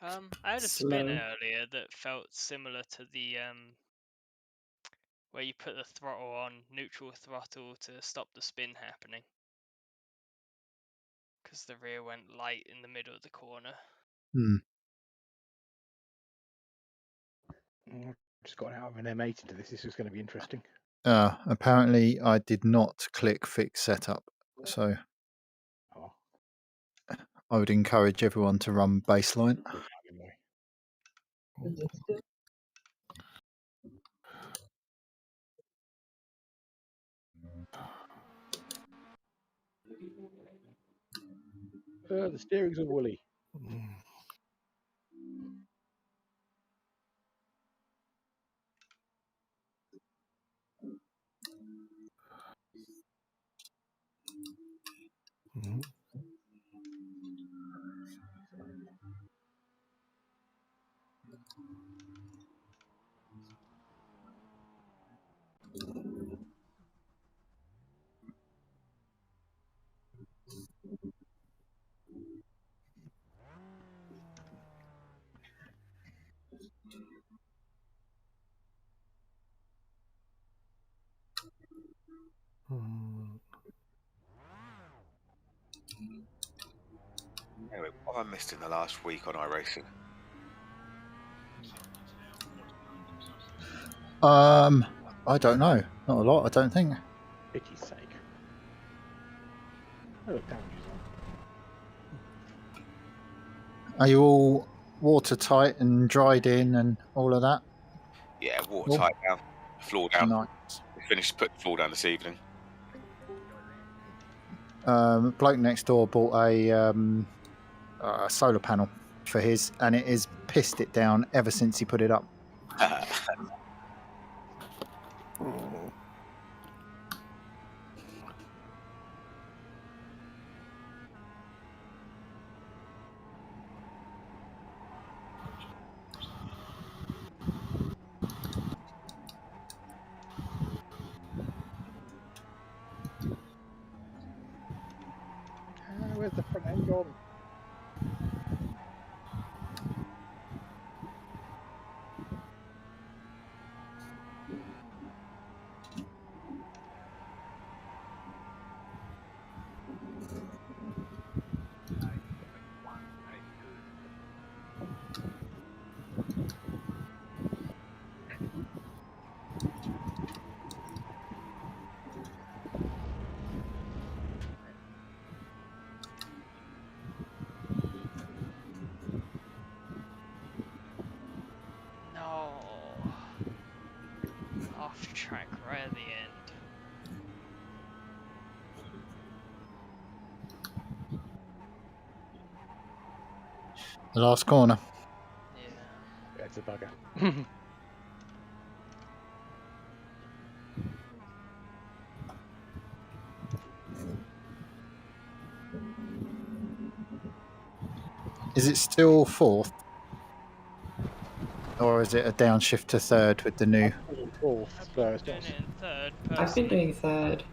I had a spin slow. earlier that felt similar to the where you put the throttle on neutral throttle to stop the spin happening, because the rear went light in the middle of the corner. Hmm. I've just got out of an M8 into this. This is going to be interesting. Apparently, I did not click fix setup, so Oh, I would encourage everyone to run baseline. anyway. The steering's all woolly. Anyway, what have I missed in the last week on iRacing? I don't know. Not a lot, I don't think. Pity's sake. Oh, look, damages on. Are you all watertight and dried in and all of that? Yeah, watertight now. Floor down. Nice. We finished putting the floor down this evening. Bloke next door bought a solar panel for his, and it has pissed it down ever since he put it up. Where's the front end gone? No. Off track right at the end. The last corner. Yeah. That's a bugger. Is it still fourth? Or is it a downshift to third with the new? Fourth, so it's Doing not. it in third, Oh. personally. I've been doing third.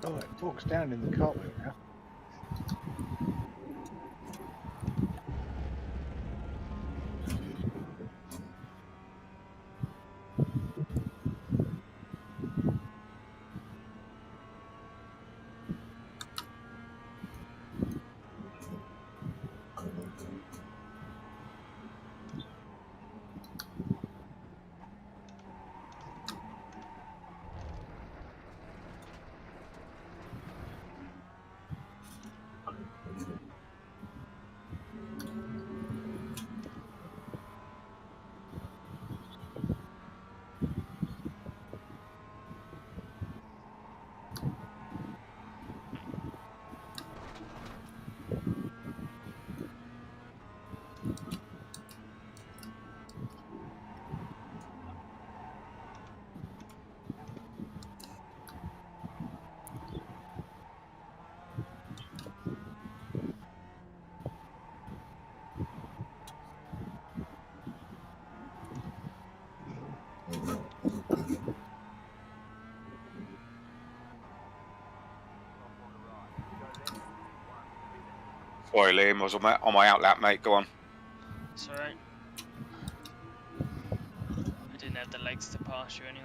Oh, it bogs down in the cartwheel now. Sorry, Liam. I was on my outlap, mate. Go on. It's alright. I didn't have the legs to pass you anyway.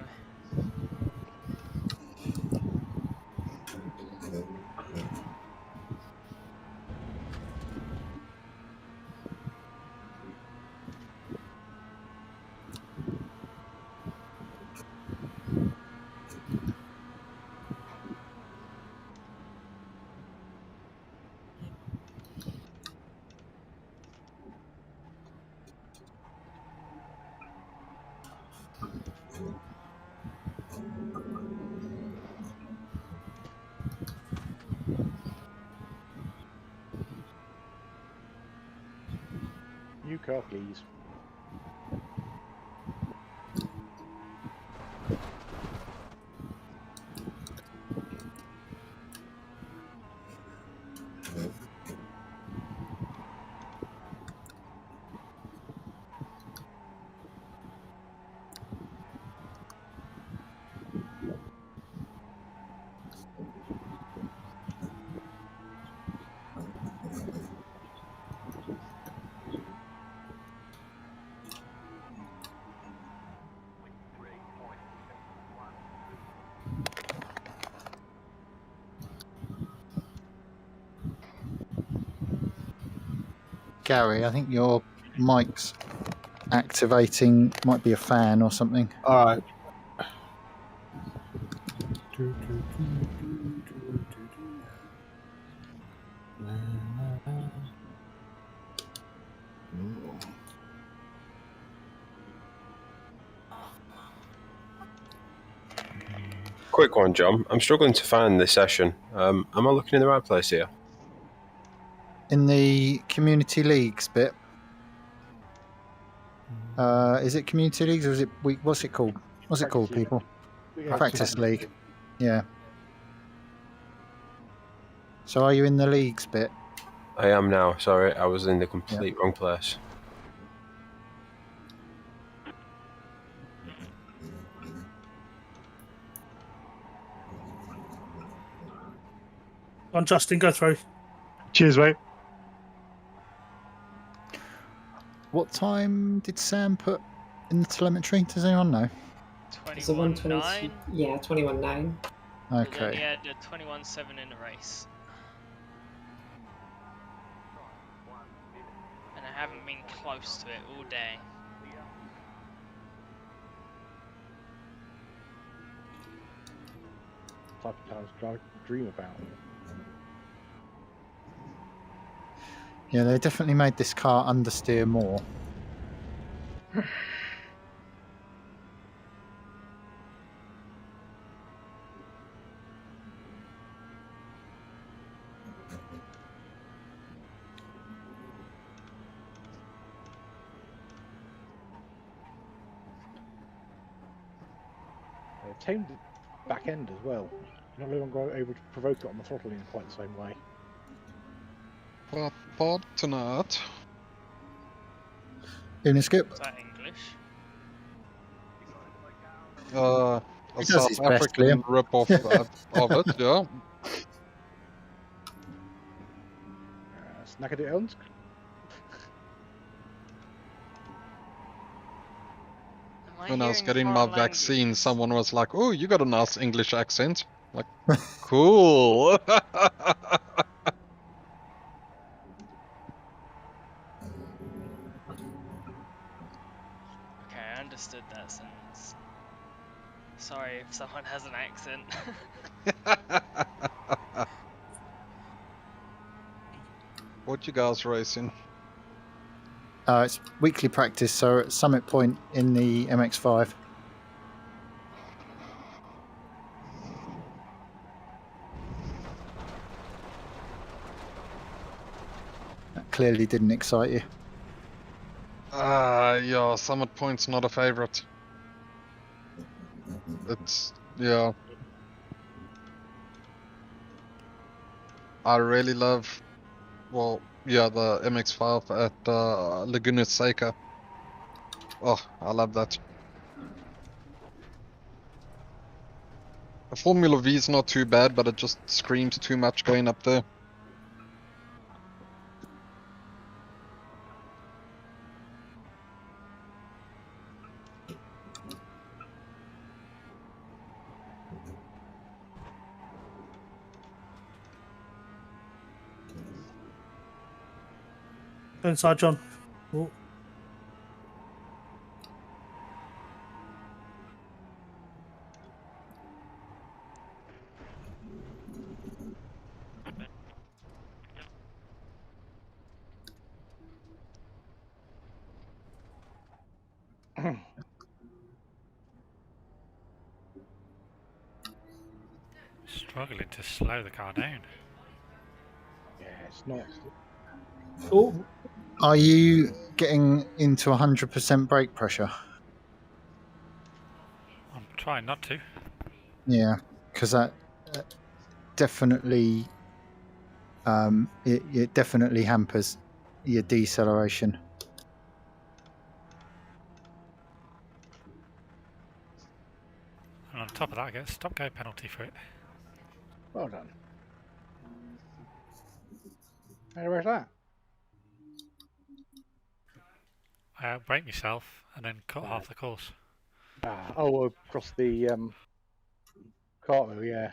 New car, please. Gary, I think your mic's activating. Might be a fan or something. All right. Quick one, John. I'm struggling to find this session. Am I looking in the right place here? In the community leagues bit. Is it community leagues or is it what's it called? What's it called, Practice league. people? Yeah, Practice league. Yeah. So are you in the leagues bit? I am now. Sorry, I was in the complete wrong place. On Justin, go through. Cheers, mate. What time did Sam put in the telemetry? Does anyone know? It's a 21.9. Yeah, 21.9. But then he Okay. had a 21.7 in the race. And I haven't been close to it all day. Type of cars I dream about. Yeah, they definitely made this car understeer more. They tamed the back end as well. You're no longer able to provoke it on the throttle in quite the same way. Vad tonight? Uniskip? Is that English? A He does his South best, African Liam. rip-off of it, yeah. Snacked it owns. When I was getting my vaccine, someone was like, "Oh, you got a nice English accent." Like, cool. Okay, I understood that sentence. Sorry if someone has an accent. What you guys racing? It's weekly practice, so at Summit Point in the MX-5. That clearly didn't excite you. Yeah, Summit Point's not a favorite. It's, yeah. I really love, well, yeah, the MX-5 at Laguna Seca. Oh, I love that. The Formula V is not too bad, but it just screams too much going up there. Go inside, John. Oh. Struggling to slow the car down. Yeah, it's not. Oh, Are you getting into 100% brake pressure? I'm trying not to. Yeah, because that definitely it definitely hampers your deceleration. And on top of that, I get a stop go penalty for it. Well done. Hey, where's that? I outbrake myself and then cut half the course. Oh, across the cartwheel, yeah.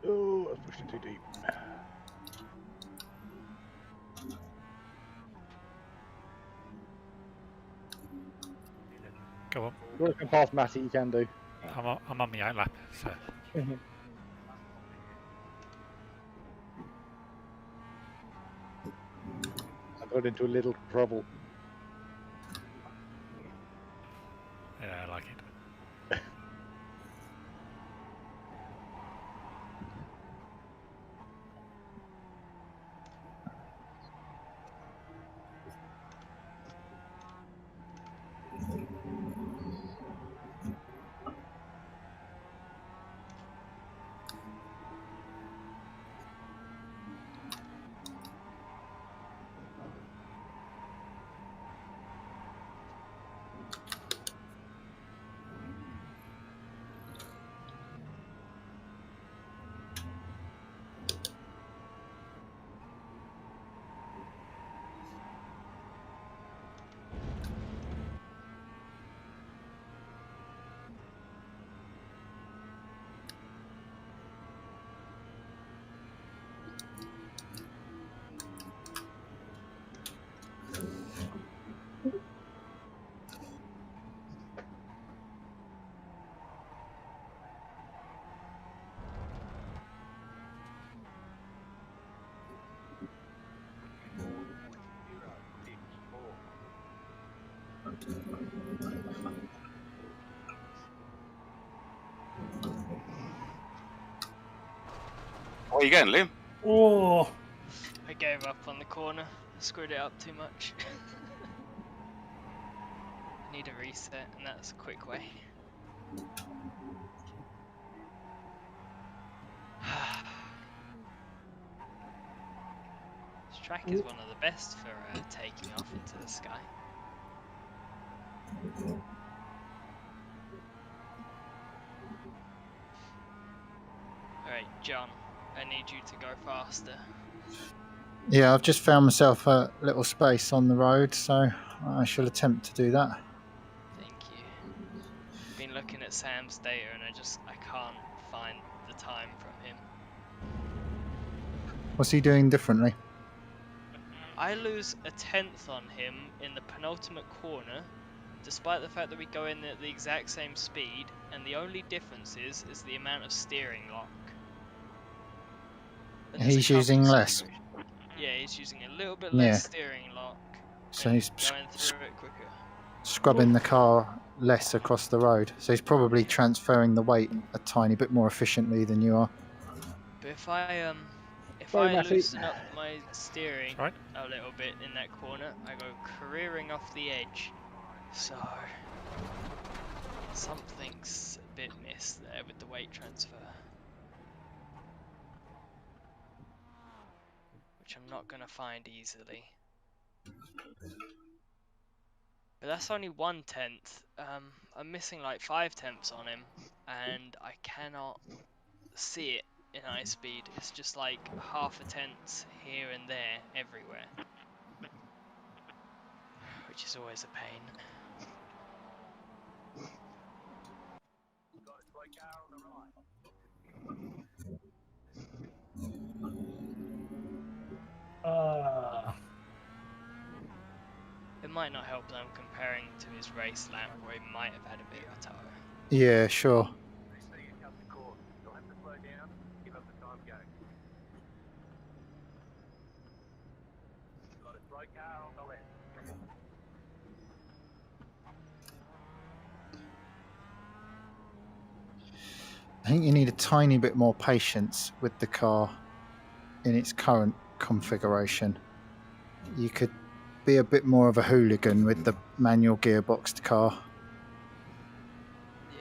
Oh, I was pushing too deep. Go on. If you want to come past Matty, you can do. I'm on the outlap, so I got into a little trouble. yeah, I like it. Where are you going, Liam? oh. I gave up on the corner. Screwed it up too much. Need a reset, and that's a quick way. This track is one of the best for taking off into the sky. Alright, John, I need you to go faster. Yeah, I've just found myself a little space on the road, so I shall attempt to do that. Thank you. Been looking at Sam's data and I can't find the time from him. What's he doing differently? I lose a tenth on him in the penultimate corner, despite the fact that we go in at the exact same speed, and the only difference is the amount of steering lock. And there's a He's couple using less. situations- Yeah, he's using a little bit Yeah. less steering lock. So and he's going through it quicker. scrubbing the car less across the road. So he's probably transferring the weight a tiny bit more efficiently than you are. But if I Sorry, Matty. loosen up my steering Right. a little bit in that corner, I go careering off the edge. So something's a bit missed there with the weight transfer, which I'm not gonna find easily. But that's only 1/10. I'm missing like 5/10 on him, and I cannot see it in high speed. It's just like half a tenth here and there everywhere, which is always a pain. It might not help that I'm comparing to his race lap where he might have had a bit of a toe. Yeah, sure. I think you need a tiny bit more patience with the car in its current configuration. You could be a bit more of a hooligan with the manual gearboxed car. Yeah.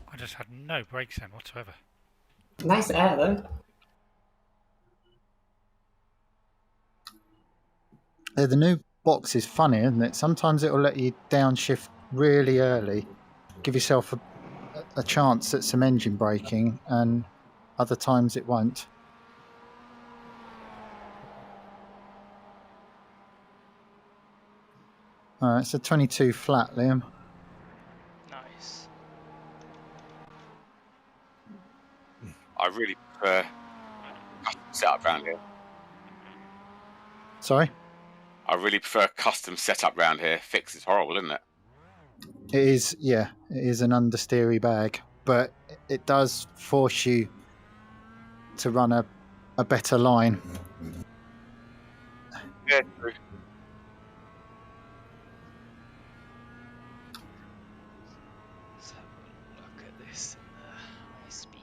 I just had no brakes in whatsoever. Nice air though. The new box is funny, isn't it? Sometimes it'll let you downshift really early, give yourself a chance at some engine braking, and other times it won't. Alright, it's a 22 flat, Liam. Nice. I really prefer custom setup round here. Sorry? I really prefer custom setup round here. Fix is horrible, isn't it? It is, yeah, it is an understeery bag, but it does force you to run a better line. Yeah, true. Let's have a look at this in the high speed.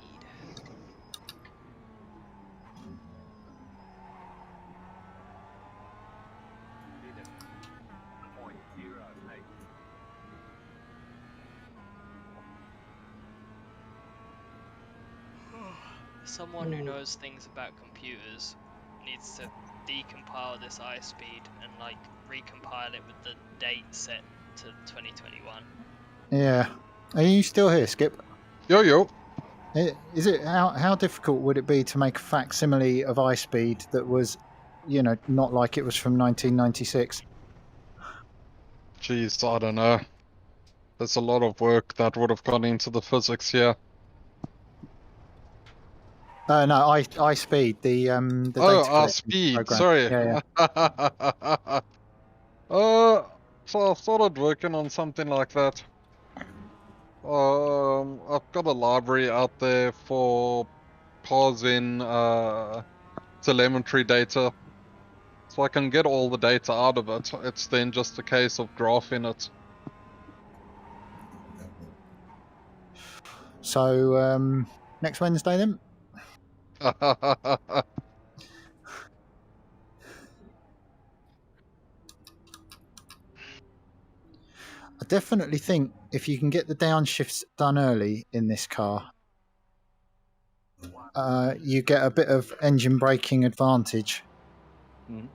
Someone who knows things about computers needs to decompile this iSpeed and like recompile it with the date set to 2021. Yeah. Are you still here, Skip? Yo. Is it how difficult would it be to make a facsimile of iSpeed that was, not like it was from 1996? Jeez, I don't know. There's a lot of work that would have gone into the physics here. No, iSpeed, the data Oh, collection speed. program. Sorry. Yeah. So I started working on something like that. I've got a library out there for parsing telemetry data, so I can get all the data out of it. It's then just a case of graphing it. So next Wednesday then. I definitely think if you can get the downshifts done early in this car, you get a bit of engine braking advantage. Mm.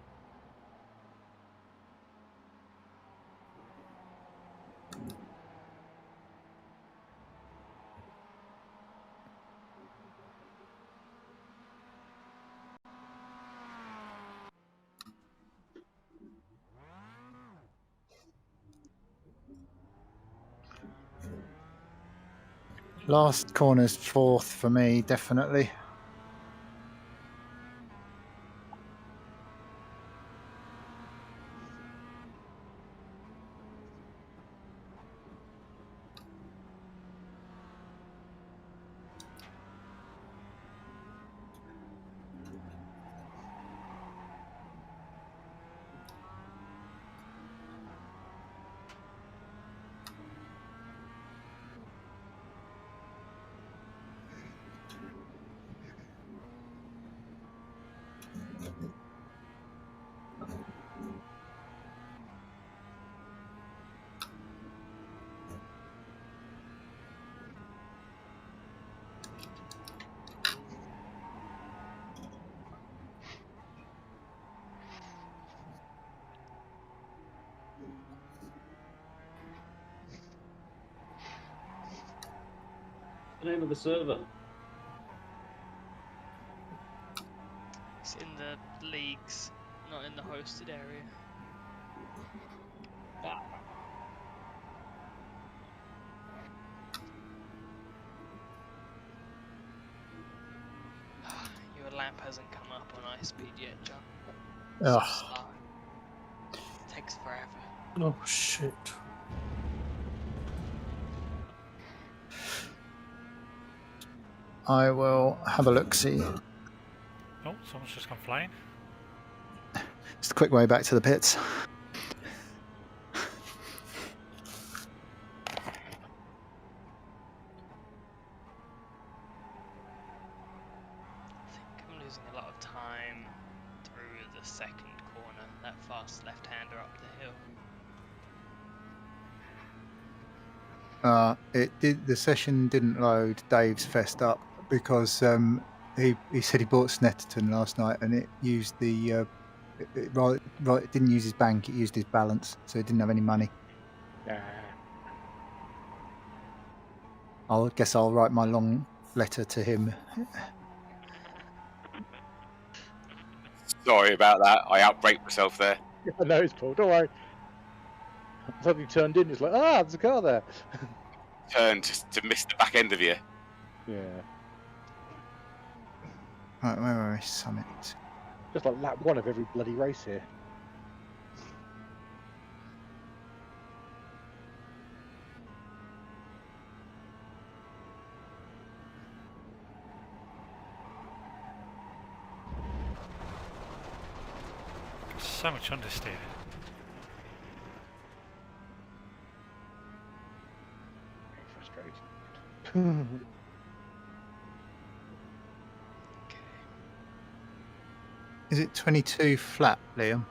Last corner's fourth for me, definitely. the name of the server? It's in the leagues, not in the hosted area. Your lamp hasn't come up on ice speed yet, John. So Ugh. slow. Takes forever. Oh shit. I will have a look. See, Oh, someone's just gone flying. it's the quick way back to the pits. I think I'm losing a lot of time through the second corner, that fast left-hander up the hill. It did. The session didn't load. Dave's fessed up because he said he bought Snetterton last night and it used the it didn't use his bank. It used his balance, so he didn't have any money. I guess I'll write my long letter to him. Sorry about that. I outbraked myself there. I know it's Paul. Don't worry. I suddenly turned in. It's like, there's a car there. Turned to miss the back end of you. Yeah. Right, where are we? Summit. Just like lap 1 of every bloody race here. So much understeer. Very frustrating. Is it 22 flat, Liam?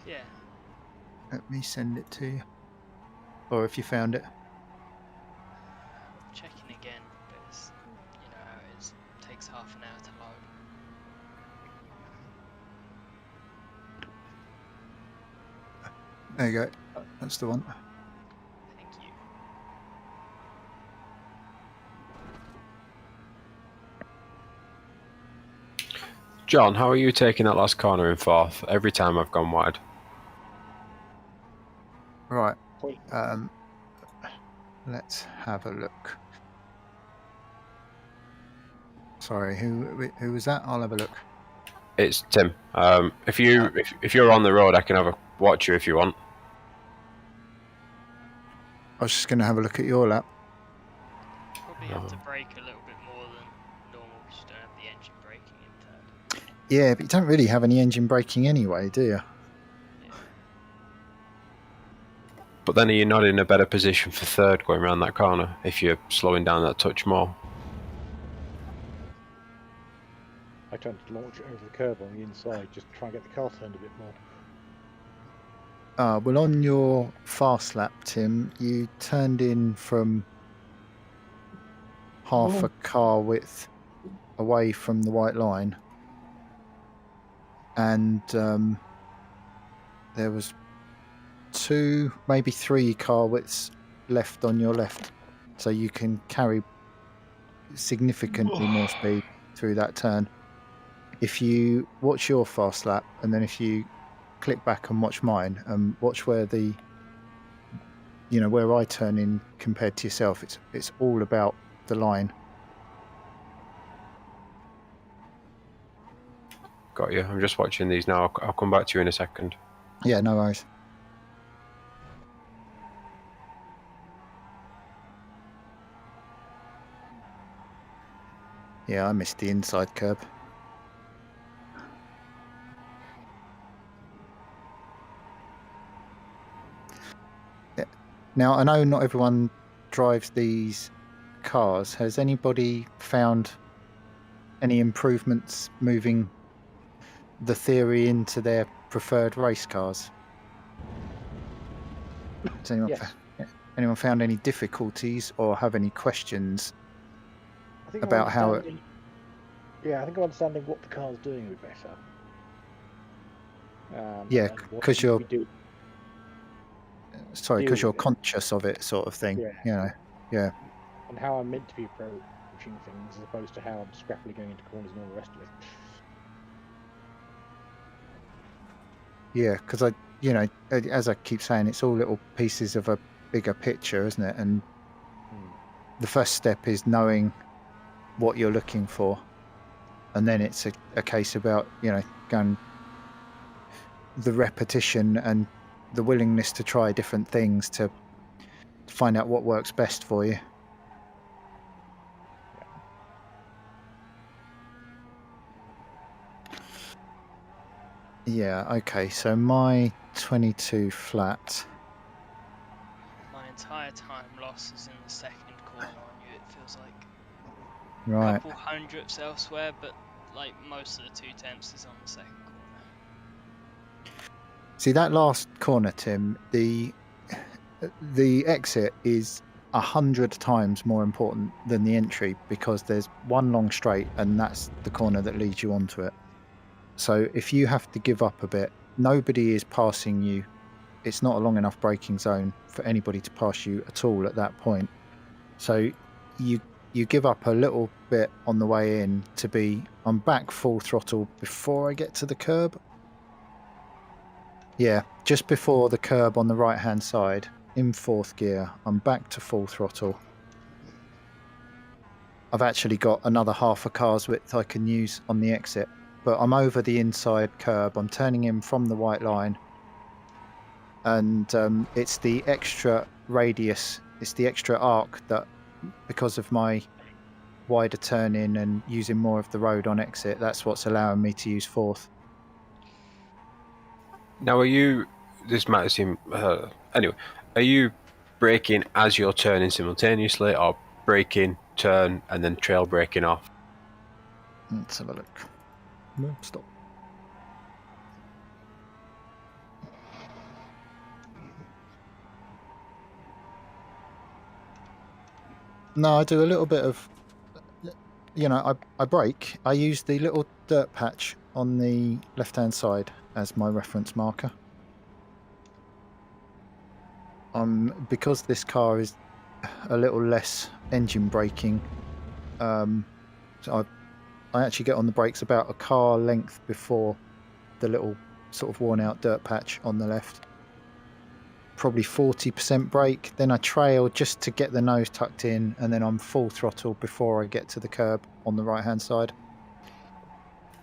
Yeah. Let me send it to you. Or if you found it. Checking again, but it's, you know how it is. It takes half an hour to load. There you go. That's the one. Thank you. John, how are you taking that last corner in fourth? Every time I've gone wide. Right. Point. Let's have a look. Sorry, who was that? I'll have a look. It's Tim. If you're on the road, I can have a watch you if you want. I was just going to have a look at your lap. Probably have to brake a little bit more than normal because you don't have the engine braking intact. Yeah, but you don't really have any engine braking anyway, do you? Yeah. But then are you not in a better position for third going around that corner if you're slowing down that touch more? I tend to launch it over the curb on the inside, just try and get the car turned a bit more. Well, on your fast lap, Tim, you turned in from half a car width away from the white line, and there was 2, maybe 3 car widths left on your left, so you can carry significantly more speed through that turn. If you watch your fast lap, and then if you click back and watch mine, and watch where where I turn in compared to yourself, it's all about the line. Got you. I'm just watching these now. I'll come back to you in a second. Yeah, no worries. Yeah, I missed the inside curb. Now, I know not everyone drives these cars. Has anybody found any improvements moving the theory into their preferred race cars? Has anyone found any difficulties or have any questions about how it... Yeah, I think I'm understanding what the car's doing a bit better. Yeah, because you're... Sorry, because you're conscious of it, sort of thing. Yeah. Yeah. I'm and how I'm meant to be approaching things, as opposed to how I'm scrappily going into corners and all the rest of it. Yeah, because as I keep saying, it's all little pieces of a bigger picture, isn't it? And the first step is knowing what you're looking for, and then it's a case about going the repetition and the willingness to try different things to find out what works best for you. Yeah, okay, so my 22 flat. My entire time loss is in the second corner on you, it feels like. Right. A couple hundredths elsewhere, but like most of the 2/10 is on the second corner. See, that last corner, Tim, the exit is 100 times more important than the entry, because there's one long straight and that's the corner that leads you onto it. So if you have to give up a bit, nobody is passing you. It's not a long enough braking zone for anybody to pass you at all at that point. So you give up a little bit on the way in to be, I'm back full throttle before I get to the curb. Yeah, just before the curb on the right hand side, in fourth gear, I'm back to full throttle. I've actually got another half a car's width I can use on the exit, but I'm over the inside curb. I'm turning in from the white line, and it's the extra radius, it's the extra arc that, because of my wider turn in and using more of the road on exit, that's what's allowing me to use fourth. Now, this might seem, anyway, are you braking as you're turning simultaneously, or braking, turn, and then trail braking off? Let's have a look. No, stop. No, I do a little bit of, I brake. I use the little dirt patch on the left-hand side as my reference marker. Because this car is a little less engine braking, so I actually get on the brakes about a car length before the little sort of worn out dirt patch on the left. Probably 40% brake, then I trail just to get the nose tucked in, and then I'm full throttle before I get to the curb on the right hand side.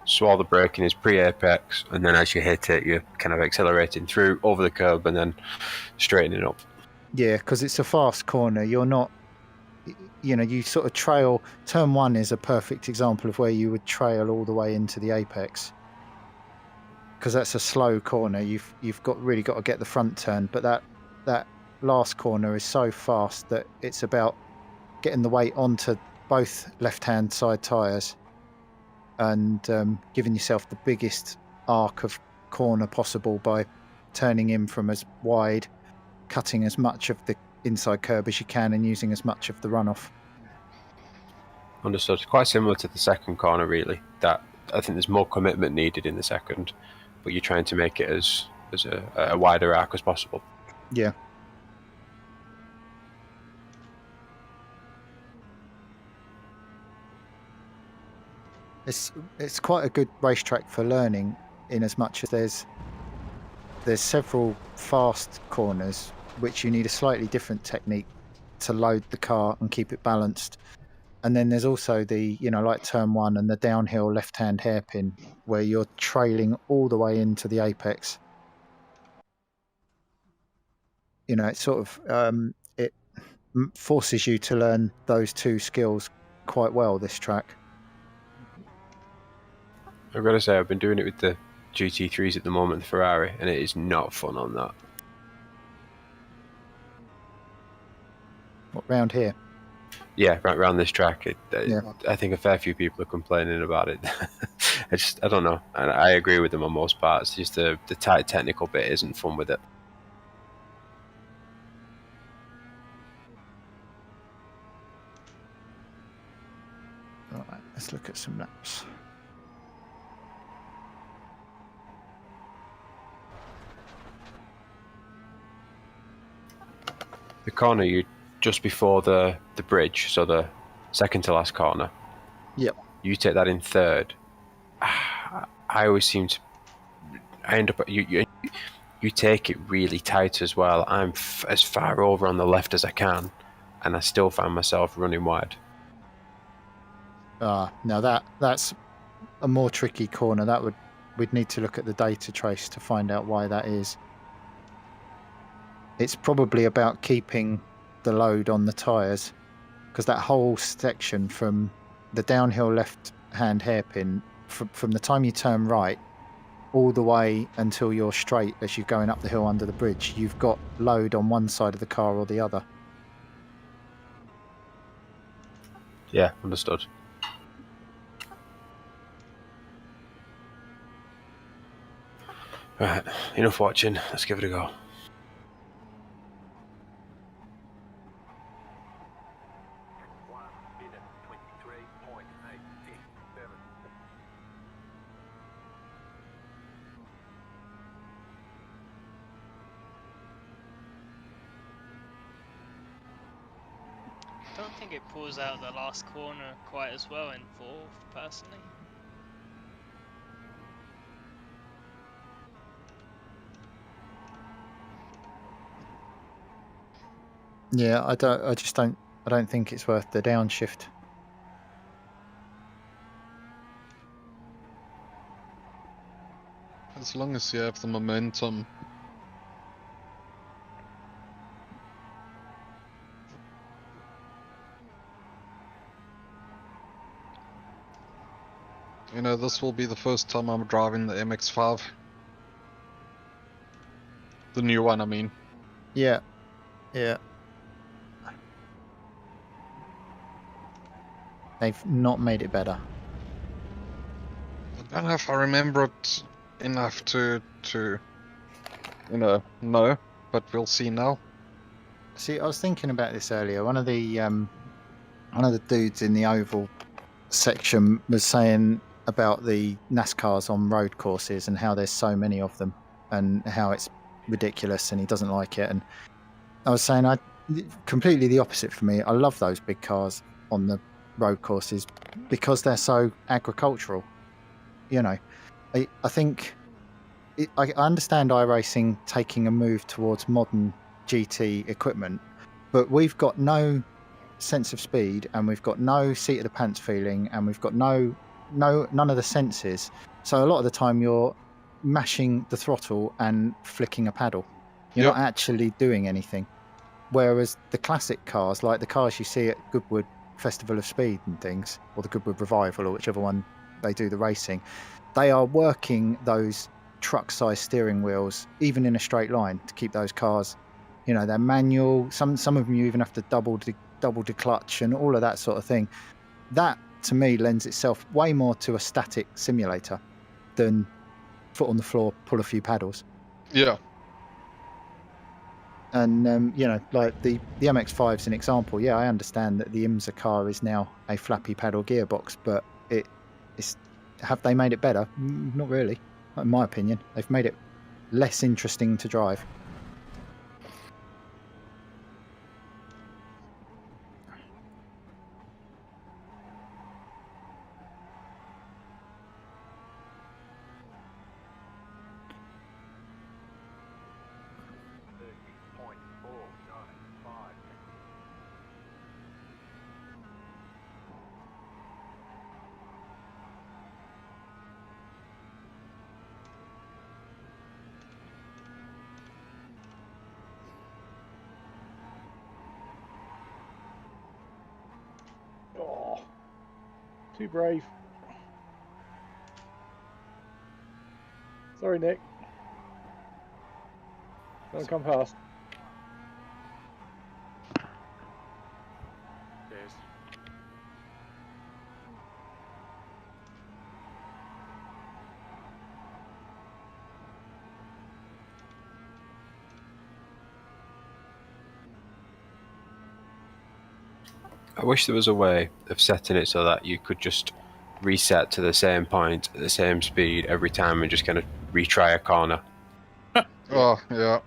So all the braking is pre-apex, and then as you hit it, you're kind of accelerating through over the curb and then straightening up. Yeah, because it's a fast corner. You're not, you sort of trail. Turn one is a perfect example of where you would trail all the way into the apex, because that's a slow corner. You've really got to get the front turn, but that last corner is so fast that it's about getting the weight onto both left-hand side tyres and giving yourself the biggest arc of corner possible by turning in from as wide, cutting as much of the inside curb as you can, and using as much of the runoff. Understood. Quite similar to the second corner, really. That I think there's more commitment needed in the second, but you're trying to make it as a wider arc as possible. Yeah. It's quite a good racetrack for learning, in as much as there's several fast corners which you need a slightly different technique to load the car and keep it balanced. And then there's also the, like turn one and the downhill left-hand hairpin, where you're trailing all the way into the apex. It sort of it forces you to learn those two skills quite well, this track. I've got to say, I've been doing it with the GT3s at the moment, the Ferrari, and it is not fun on that. What, round here? Yeah, right around this track. Yeah. I think a fair few people are complaining about it. I don't know. And I agree with them on most parts. Just the tight technical bit isn't fun with it. All right, let's look at some laps. The corner you just before the bridge, so the second to last corner. Yep. You take that in third. I always seem to. I end up. You take it really tight as well. I'm as far over on the left as I can, and I still find myself running wide. Now that's a more tricky corner. We'd need to look at the data trace to find out why that is. It's probably about keeping the load on the tyres, because that whole section from the downhill left-hand hairpin, from the time you turn right all the way until you're straight as you're going up the hill under the bridge, you've got load on one side of the car or the other. Yeah, understood. Right, enough watching. Let's give it a go. I don't think it pulls out the last corner quite as well in fourth, personally. Yeah, I don't think it's worth the downshift. As long as you have the momentum. You know, this will be the first time I'm driving the MX-5. The new one, I mean. Yeah. They've not made it better. I don't know if I remember it enough to know, but we'll see now. See, I was thinking about this earlier. One of the dudes in the oval section was saying about the NASCARs on road courses and how there's so many of them and how it's ridiculous and he doesn't like it. And I was saying completely the opposite for me. I love those big cars on the road courses because they're so agricultural. You know, I think I understand iRacing taking a move towards modern GT equipment, but we've got no sense of speed and we've got no seat of the pants feeling and we've got none of the senses. So a lot of the time you're mashing the throttle and flicking a paddle. You're not actually doing anything. Whereas the classic cars, like the cars you see at Goodwood Festival of Speed and things, or the Goodwood Revival, or whichever one they do the racing, they are working those truck-sized steering wheels, even in a straight line, to keep those cars, you know, they're manual. Some of them you even have to double the clutch and all of that sort of thing. That, to me, lends itself way more to a static simulator than foot on the floor, pull a few paddles. Yeah. And, you know, like the MX-5 is an example. Yeah, I understand that the IMSA car is now a flappy paddle gearbox, but have they made it better? Not really, in my opinion. They've made it less interesting to drive. Oh, too brave. Sorry, Nick. Don't come past. Cheers. I wish there was a way of setting it so that you could just reset to the same point at the same speed every time and just kind of retry a corner. Oh, yeah.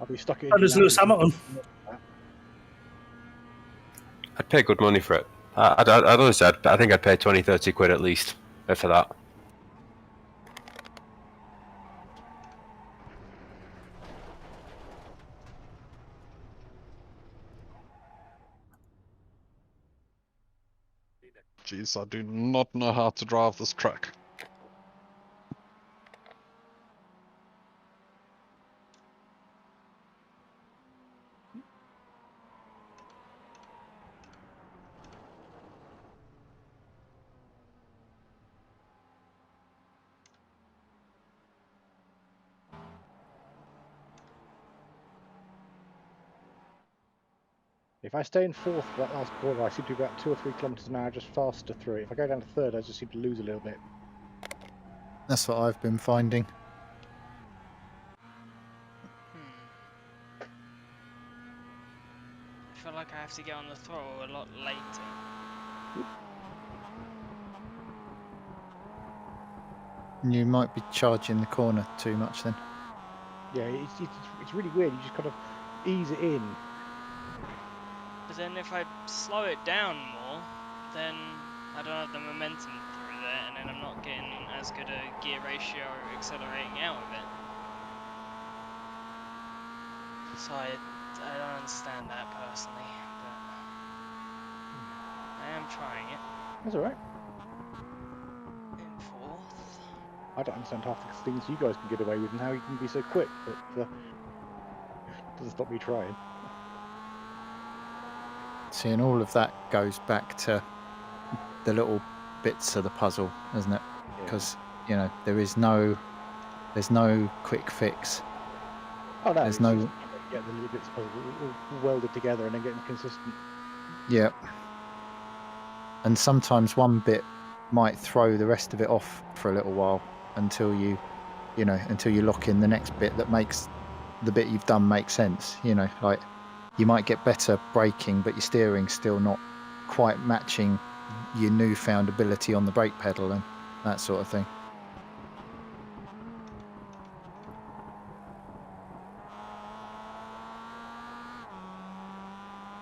I'd We stuck it Oh, into there's Lewis Hamilton. I'd pay good money for it. I'd honestly, I think I'd pay 20, 30 quid at least for that. Jeez, I do not know how to drive this track. If I stay in fourth for that last corner, I seem to be about 2 or 3 kilometres an hour just faster through it. If I go down to third, I just seem to lose a little bit. That's what I've been finding. I feel like I have to get on the throttle a lot later. You might be charging the corner too much then. Yeah, it's really weird. You just kind of ease it in. But then if I slow it down more, then I don't have the momentum through there, and then I'm not getting as good a gear ratio or accelerating out of it. So I don't understand that personally, but I am trying it. That's alright. In fourth. I don't understand half the things you guys can get away with and how you can be so quick, but doesn't stop me trying. See, and all of that goes back to the little bits of the puzzle, isn't it? Because you know there's no quick fix. Oh no, There's no. Just, get the little bits of puzzle all welded together and then getting consistent. Yeah. And sometimes one bit might throw the rest of it off for a little while until you lock in the next bit that makes the bit you've done make sense. You know, like you might get better braking, but your steering's still not quite matching your newfound ability on the brake pedal and that sort of thing.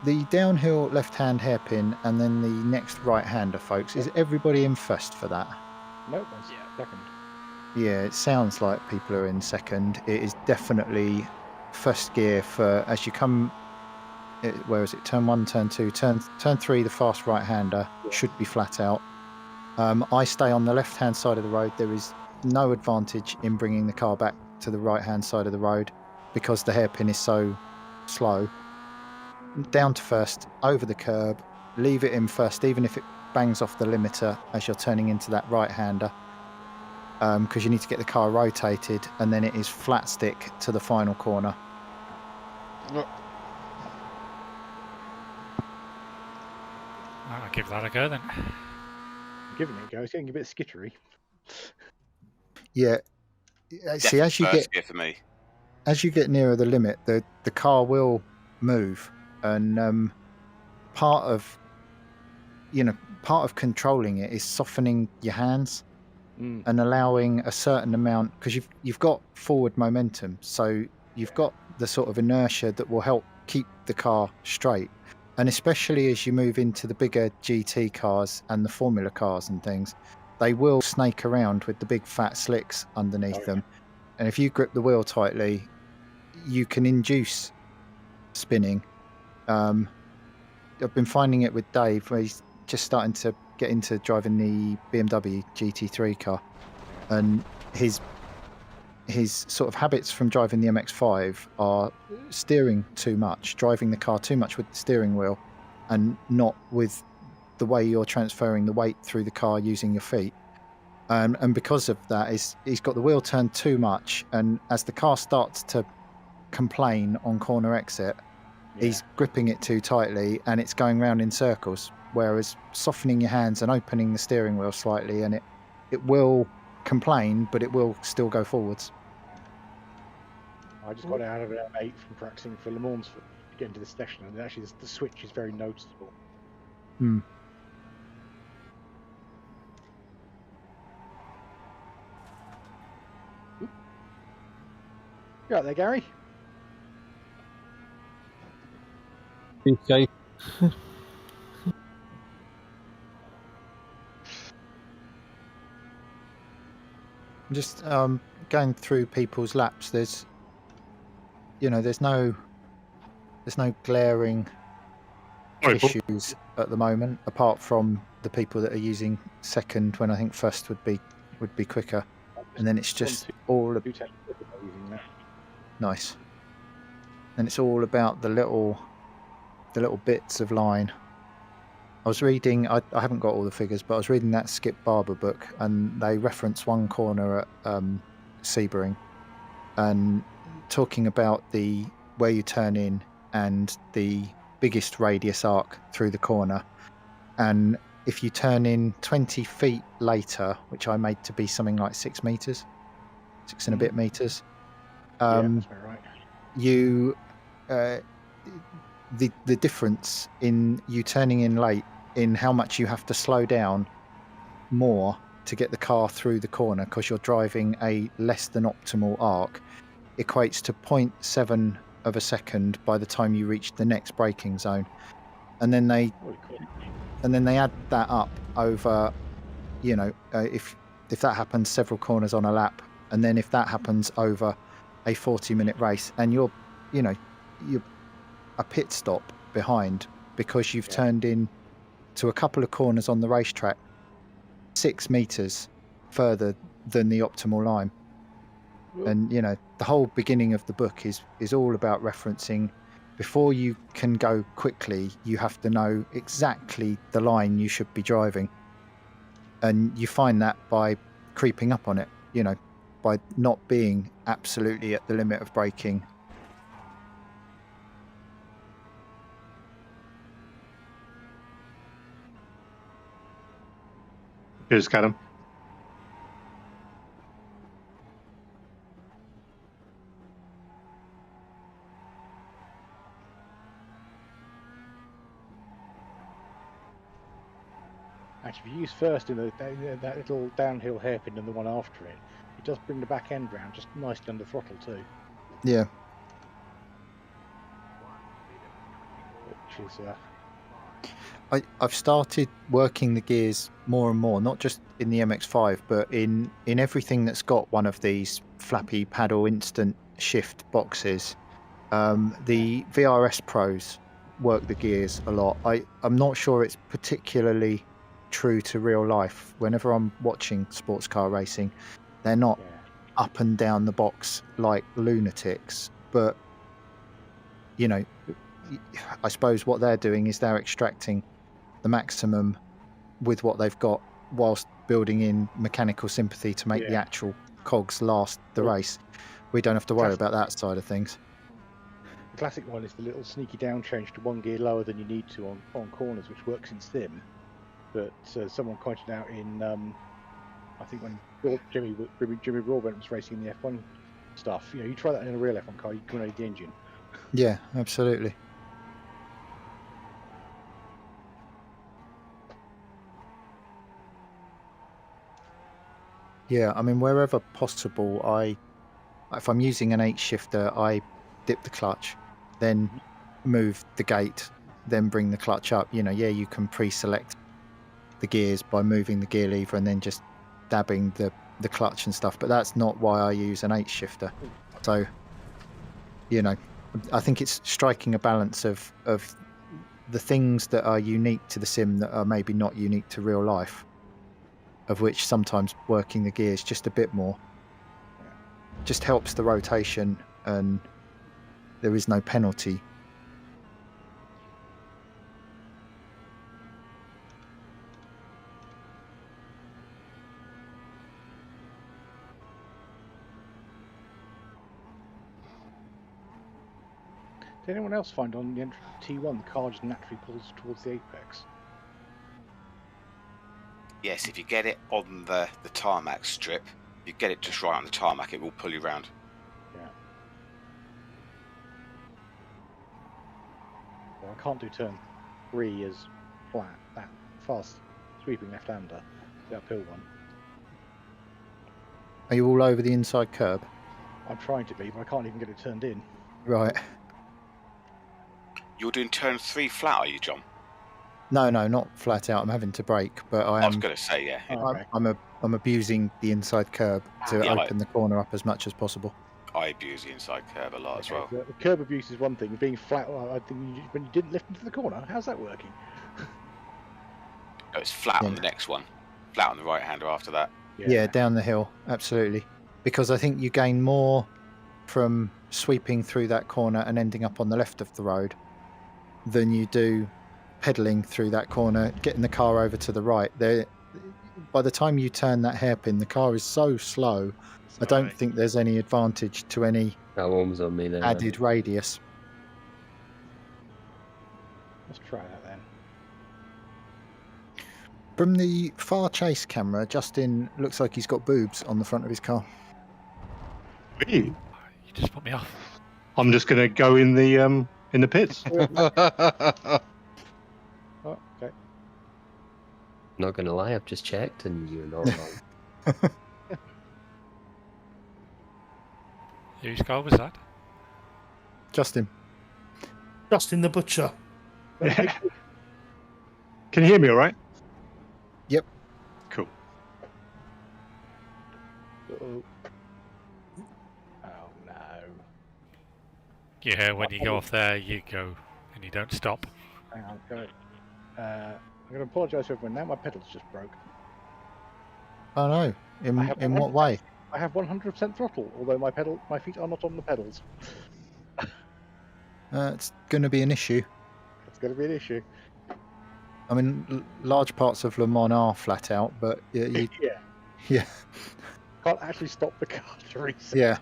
The downhill left-hand hairpin and then the next right-hander, folks. Is everybody in first for that? Nope, that's second. Yeah, it sounds like people are in second. It is definitely first gear for as you come. Where is it? Turn 1, turn 2, turn 3. The fast right-hander should be flat out. I stay on the left-hand side of the road. There is no advantage in bringing the car back to the right-hand side of the road because the hairpin is so slow. Down to first, over the curb, leave it in first, even if it bangs off the limiter as you're turning into that right-hander, because you need to get the car rotated, and then it is flat stick to the final corner. I'll give that a go then. I'm giving it a go. It's getting a bit skittery. Yeah. See, as you get nearer the limit, the car will move, and part of controlling it is softening your hands and allowing a certain amount, because you've got forward momentum, so you've got the sort of inertia that will help keep the car straight. And especially as you move into the bigger GT cars and the Formula cars and things, they will snake around with the big fat slicks underneath them. And if you grip the wheel tightly, you can induce spinning. I've been finding it with Dave, where he's just starting to get into driving the BMW GT3 car. And his sort of habits from driving the MX-5 are steering too much, driving the car too much with the steering wheel, and not with the way you're transferring the weight through the car using your feet. And because of that, he's got the wheel turned too much, and as the car starts to complain on corner exit, he's gripping it too tightly, and it's going round in circles. Whereas softening your hands and opening the steering wheel slightly, and it will complain, but it will still go forwards. I just got out of it at 8 from practicing for Le Mans for getting to the session, and actually the switch is very noticeable. You right there, Gary? be safe. Just going through people's laps. There's no glaring issues at the moment, apart from the people that are using second when I think first would be quicker, and then it's just all nice, and it's all about the little bits of line. I was reading, I haven't got all the figures, but I was reading that Skip Barber book, and they reference one corner at Sebring, and talking about where you turn in and the biggest radius arc through the corner, and if you turn in 20 feet later, which I made to be something like 6 meters, 6 and a bit meters, that's right. you the difference in you turning in late, in how much you have to slow down more to get the car through the corner because you're driving a less than optimal arc, equates to 0.7 of a second by the time you reach the next braking zone, and then they add that up over, if that happens several corners on a lap, and then if that happens over a 40-minute race, and you're a pit stop behind because you've turned in to a couple of corners on the racetrack 6 meters further than the optimal line. And the whole beginning of the book is all about referencing, before you can go quickly, you have to know exactly the line you should be driving, and you find that by creeping up on it, by not being absolutely at the limit of braking. Here's Adam. Actually, if you use first in that little downhill hairpin and the one after it, it does bring the back end round just nicely under throttle too. Yeah. Which is I've started working the gears more and more, not just in the MX-5, but in everything that's got one of these flappy paddle instant shift boxes. The VRS Pros work the gears a lot. I'm not sure it's particularly true to real life. Whenever I'm watching sports car racing, they're not up and down the box like lunatics, but I suppose what they're doing is they're extracting the maximum with what they've got, whilst building in mechanical sympathy to make the actual cogs last the race. We don't have to worry about that side of things. the classic one is the little sneaky down change to one gear lower than you need to on corners, which works in sim. But someone pointed out in I think when Jimmy Broadbent was racing in the F1 stuff, you try that in a real F1 car, you grenade the engine. Yeah, absolutely. Yeah, I mean, wherever possible, if I'm using an 8 shifter, I dip the clutch, then move the gate, then bring the clutch up. You can pre-select the gears by moving the gear lever and then just dabbing the clutch and stuff, but that's not why I use an 8 shifter. So, I think it's striking a balance of the things that are unique to the sim that are maybe not unique to real life, of which sometimes working the gears just a bit more just helps the rotation, and there is no penalty. Did anyone else find on the T1 the car just naturally pulls towards the apex? Yes, if you get it on the tarmac strip, you get it just right on the tarmac, it will pull you round. Yeah. Well, I can't do turn 3 as flat, that fast sweeping left-hander, the uphill one. Are you all over the inside curb? I'm trying to be, but I can't even get it turned in. Right. You're doing turn 3 flat, are you, John? No, not flat out. I'm having to brake, but I was am. going to say, yeah. Okay. I'm abusing the inside curb to Yeah, open the corner up as much as possible. I abuse the inside curb a lot as well. The curb abuse is one thing. Being flat, I think when you didn't lift into the corner, how's that working? No, it's flat on the next one. Flat on the right hander after that. Yeah, down the hill, absolutely. Because I think you gain more from sweeping through that corner and ending up on the left of the road than you do pedalling through that corner, getting the car over to the right. By the time you turn that hairpin, the car is so slow. I don't think there's any advantage to any on me there, added radius. Let's try that then. From the far chase camera, Justin looks like he's got boobs on the front of his car. Really? You just put me off. I'm just going to go in the pits. Oh, okay. Not gonna lie, I've just checked and you're not wrong. Whose car was that? Justin. Justin the Butcher. Can you hear me all right? Yep. Cool. Oh no. Yeah, when you go off there, you go and you don't stop. Hang on, go. I'm going to apologise to everyone now. My pedals just broke. Oh no! In what way? I have 100% throttle, although my feet are not on the pedals. It's going to be an issue. It's going to be an issue. I mean, large parts of Le Mans are flat out, but yeah, yeah, Can't actually stop the car to reset. yeah.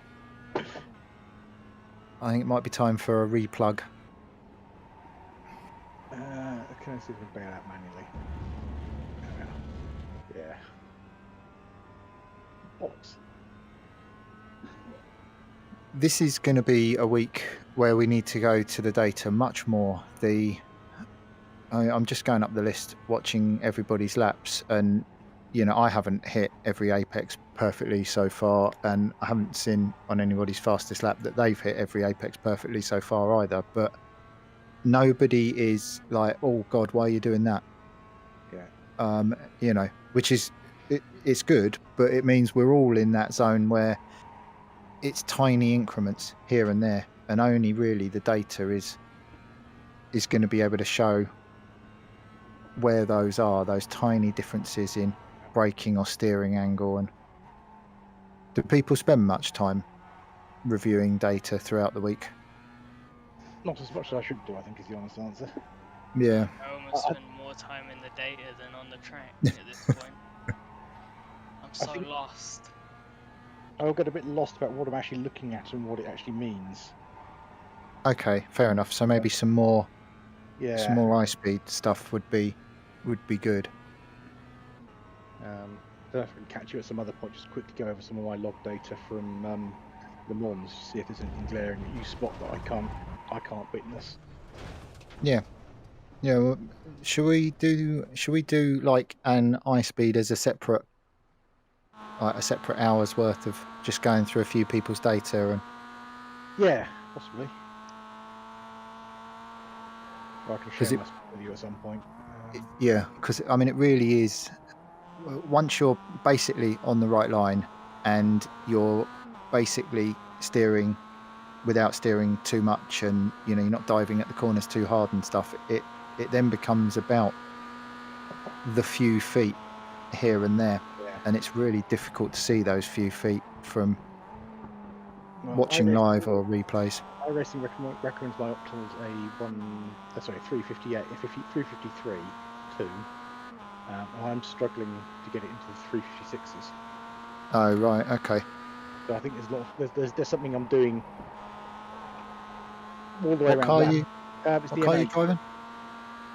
I think it might be time for a replug. Can I see if I can bail out manually? Yeah. Box. This is going to be a week where we need to go to the data much more. I'm just going up the list, watching everybody's laps, and I haven't hit every apex perfectly so far, and I haven't seen on anybody's fastest lap that they've hit every apex perfectly so far either. But nobody is like, oh God, why are you doing that? Yeah. Which is it's good, but it means we're all in that zone where it's tiny increments here and there, and only really the data is going to be able to show where those are, those tiny differences in braking or steering angle. And do people spend much time reviewing data throughout the week? Not as much as I should do, I think, is the honest answer. Yeah. I almost spend more time in the data than on the track at this point. I'm so lost. I'll get a bit lost about what I'm actually looking at and what it actually means. Okay, fair enough. So maybe some more Yeah. ice speed stuff would be good. I don't know if I can catch you at some other point. Just quickly go over some of my log data from Le Mans, see if there's anything glaring that you spot that I can't witness. Yeah. Yeah. Well, should we do like an ice speed as a separate hour's worth of just going through a few people's data and Yeah, possibly. Or I can share Because my spot with you at some point. yeah, because I mean it really is. Once you're basically on the right line and you're basically steering without steering too much, and you're not diving at the corners too hard and stuff, it then becomes about the few feet here and there, and it's really difficult to see those few feet from watching live or replays. iRacing recommends my optimals a 358, 353 2. I'm struggling to get it into the 356s. Oh right, okay. So I think there's something I'm doing all the way What around. car What are you driving?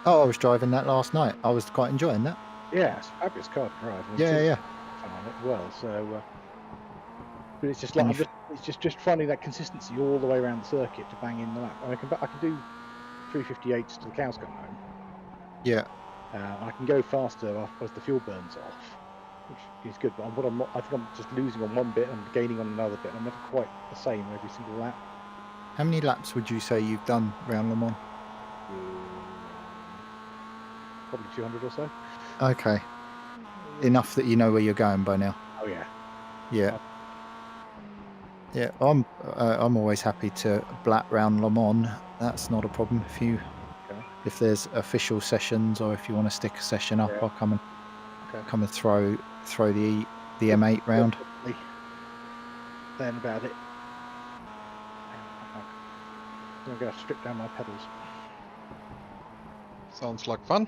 Oh, I was driving that last night. I was quite enjoying that. Yeah, it's a fabulous car to drive. And Yeah. fun on it as well. So, but it's just like it's just finding that consistency all the way around the circuit to bang in the lap. I can do 358s till the cows come home. Yeah. I can go faster as the fuel burns off, which is good. But I think I'm just losing on one bit and gaining on another bit. I'm never quite the same every single lap. How many laps would you say you've done round Le Mans? probably 200 or so. Okay. Enough that you know where you're going by now. Oh yeah. Yeah. Yeah, I'm always happy to blat round Le Mans. That's not a problem. If there's official sessions or if you want to stick a session up, I'll come and throw the M8 round. Then about it. I'm going to strip down my pedals. Sounds like fun.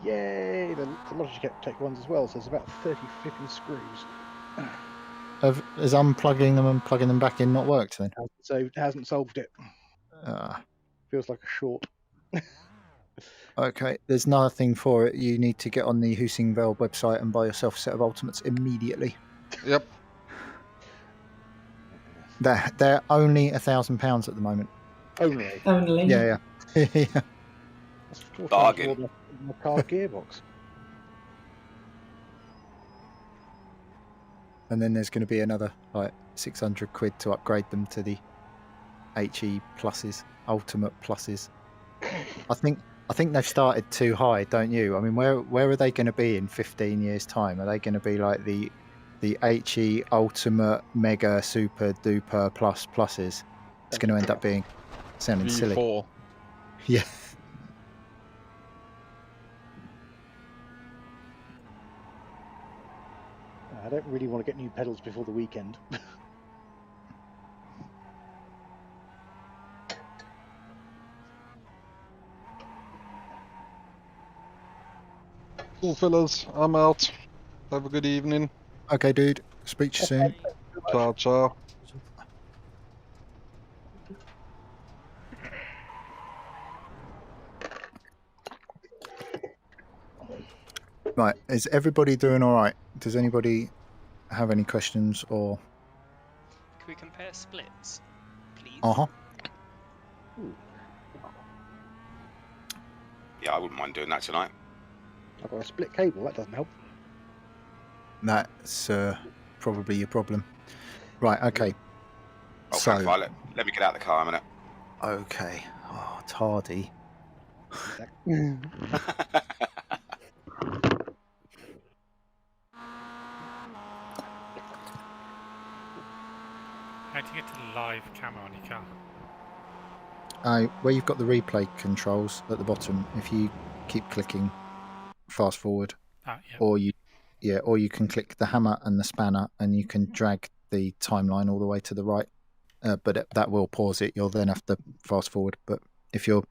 Yay! The Logitech Tech ones as well. So there's about 30 flipping screws. Is unplugging them and plugging them back in not worked then? So it hasn't solved it. Feels like a short. Okay, there's nothing for it. You need to get on the Husing Valve website and buy yourself a set of Ultimates immediately. Yep. They're only £1,000 at the moment. Only. Yeah. Yeah. That's 4 Bargain. times more than a car gearbox. And then there's going to be another like £600 to upgrade them to the HE pluses, Ultimate pluses. I think they've started too high, don't you? I mean, where are they going to be in 15 years' time? Are they going to be like the HE Ultimate Mega Super Duper pluses? It's going to end up being sounding silly. V4. Yeah. I don't really want to get new pedals before the weekend. Cool, fellas. I'm out. Have a good evening. Okay, dude. Speak to you soon. Ciao, ciao. Right, is everybody doing all right? Does anybody have any questions or? Can we compare splits, please? Yeah, I wouldn't mind doing that tonight. I've got a split cable. That doesn't help. That's probably your problem. Right. Okay. Oh, So. Violet, let me get out of the car a minute. Okay. Oh, tardy. How do you get to the live camera on your car? Where you've got the replay controls at the bottom, if you keep clicking fast forward, or you can click the hammer and the spanner, and you can drag the timeline all the way to the right. But that will pause it. You'll then have to fast forward. But if you're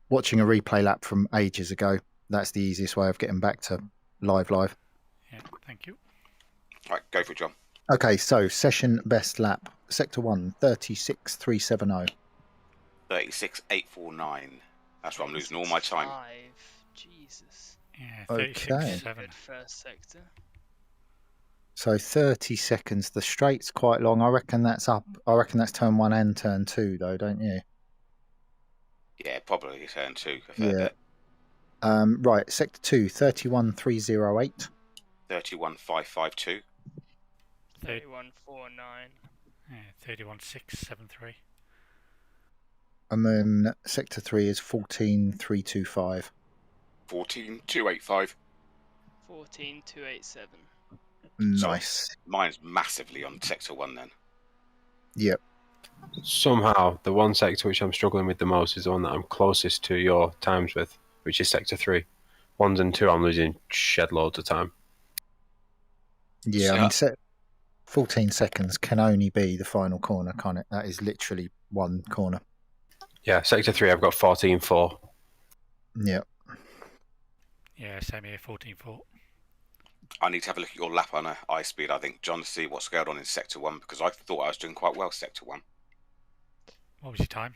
watching a replay lap from ages ago, that's the easiest way of getting back to live. Yeah, thank you. Right, go for it, John. Okay, so session best lap, sector 1, 36.370. 36.849. That's where I'm losing all my time. Jesus. Yeah, Okay. Good first sector. So 30 seconds. The straight's quite long. I reckon that's turn 1 and turn 2, though, don't you? Yeah, probably turn 2. Yeah. Right, sector 2, 31.308. 31.552. 31.49. Yeah, 31.673. And then sector 3 is 14.325. 14.285. 14.287. Nice. So mine's massively on sector 1 then. Yep. Somehow, the one sector which I'm struggling with the most is the one that I'm closest to your times with, which is sector 3. 1 and 2, I'm losing shed loads of time. Yeah, I mean, 14 seconds can only be the final corner, can't it? That is literally one corner. Yeah, sector 3, I've got 14.4. Yep. Yeah, same here, 14.4. I need to have a look at your lap on eye speed, I think, John, to see what's going on in sector 1, because I thought I was doing quite well sector 1. What was your time?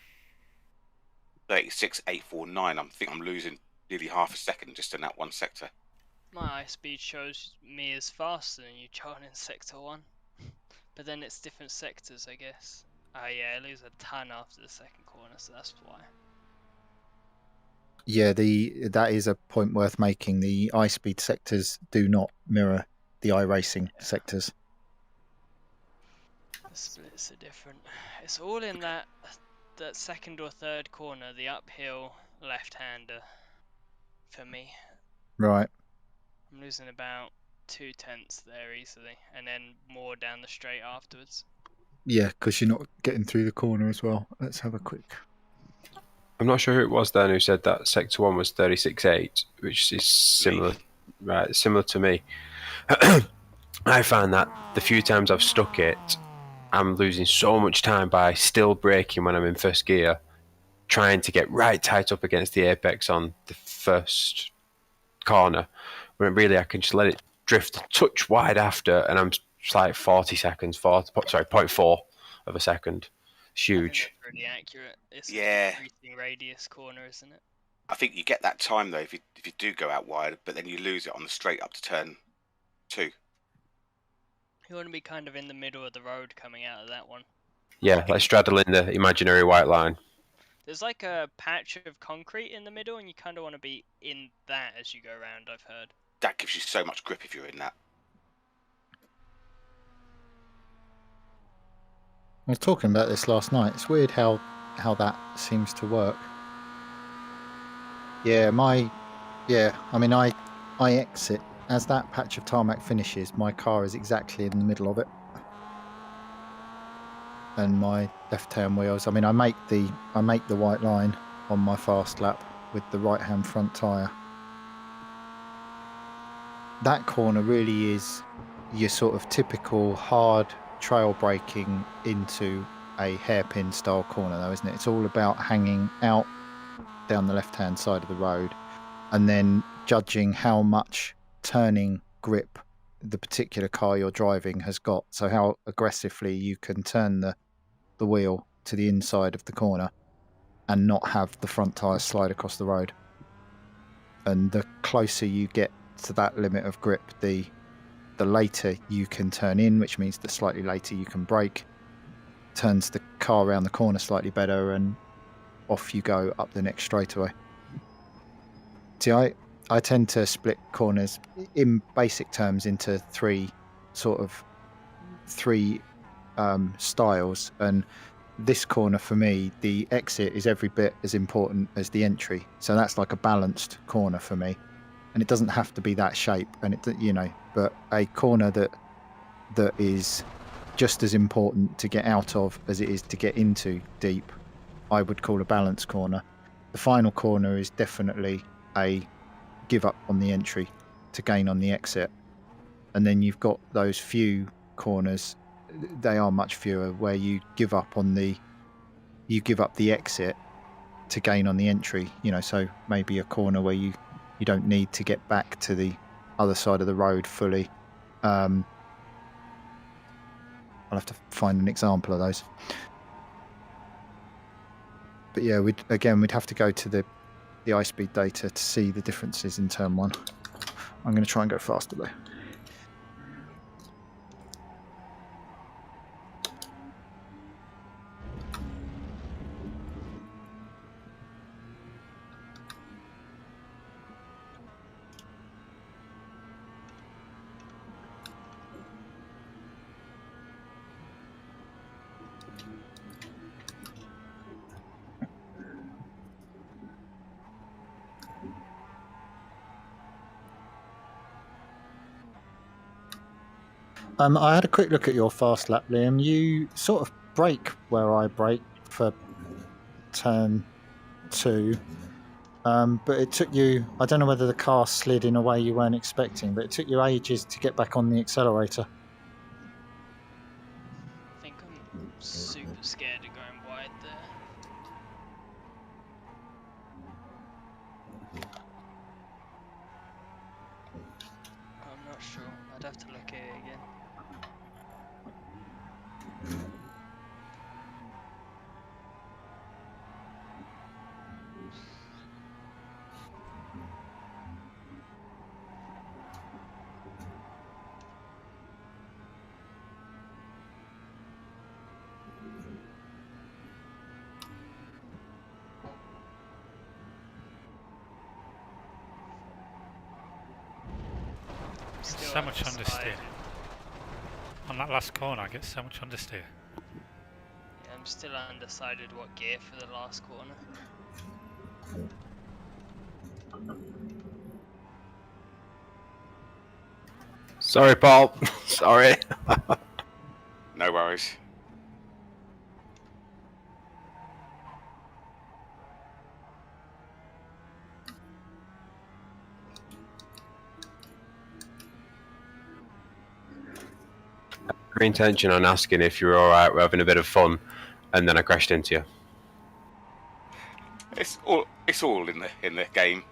36.849. I think I'm losing nearly half a second just in that one sector. My eye speed shows me as faster than you, John, in sector 1. But then it's different sectors, I guess. Oh yeah, I lose a ton after the second corner, so that's why. Yeah, that is a point worth making. The iSpeed sectors do not mirror the iRacing sectors. The splits are different. It's all in that second or third corner, the uphill left-hander for me. Right. I'm losing about 2/10 there easily, and then more down the straight afterwards. Yeah, because you're not getting through the corner as well. Let's have a quick. I'm not sure who it was then who said that Sector 1 was 36.8, which is similar, right? Similar to me. I find that the few times I've stuck it, I'm losing so much time by still braking when I'm in first gear, trying to get right tight up against the apex on the first corner, when really I can just let it drift a touch wide after, and I'm like 40 seconds, 0.4 of a second. It's huge. Pretty accurate. It's a Yeah. decreasing radius corner, isn't it? I think you get that time though if you do go out wide, but then you lose it on the straight up to turn 2. You want to be kind of in the middle of the road coming out of that one. Yeah, like straddling the imaginary white line. There's like a patch of concrete in the middle, and you kind of want to be in that as you go around, I've heard. That gives you so much grip if you're in that. I was talking about this last night. It's weird how that seems to work. Yeah, I mean, I exit as that patch of tarmac finishes. My car is exactly in the middle of it, and my left-hand wheels. I mean, I make the white line on my fast lap with the right-hand front tyre. That corner really is your sort of typical hard trail braking into a hairpin style corner, though, isn't it? It's all about hanging out down the left-hand side of the road, and then judging how much turning grip the particular car you're driving has got. So how aggressively you can turn the wheel to the inside of the corner and not have the front tyres slide across the road. And the closer you get to that limit of grip, the later you can turn in, which means the slightly later you can brake, turns the car around the corner slightly better, and off you go up the next straightaway. See, I tend to split corners in basic terms into three styles, and this corner for me, the exit is every bit as important as the entry. So that's like a balanced corner for me, and it doesn't have to be that shape, and it, but a corner that is just as important to get out of as it is to get into deep, I would call a balanced corner. The final corner is definitely a give up on the entry to gain on the exit, and then you've got those few corners, they are much fewer, where you give up the exit to gain on the entry. So maybe a corner where you don't need to get back to the other side of the road fully. I'll have to find an example of those. But yeah, we'd have to go to the iSpeed data to see the differences in turn 1. I'm going to try and go faster though. I had a quick look at your fast lap, Liam. You sort of brake where I brake for turn 2, but it took you, I don't know whether the car slid in a way you weren't expecting, but it took you ages to get back on the accelerator. I think I'm super scared of going wide there. I'm not sure. I'd have to look at it again. So much understeer. On that last corner, I get so much understeer. Yeah, I'm still undecided what gear for the last corner. Sorry, Paul. Sorry. No worries. Your intention on asking if you're alright, we're having a bit of fun, and then I crashed into you. It's all in the game.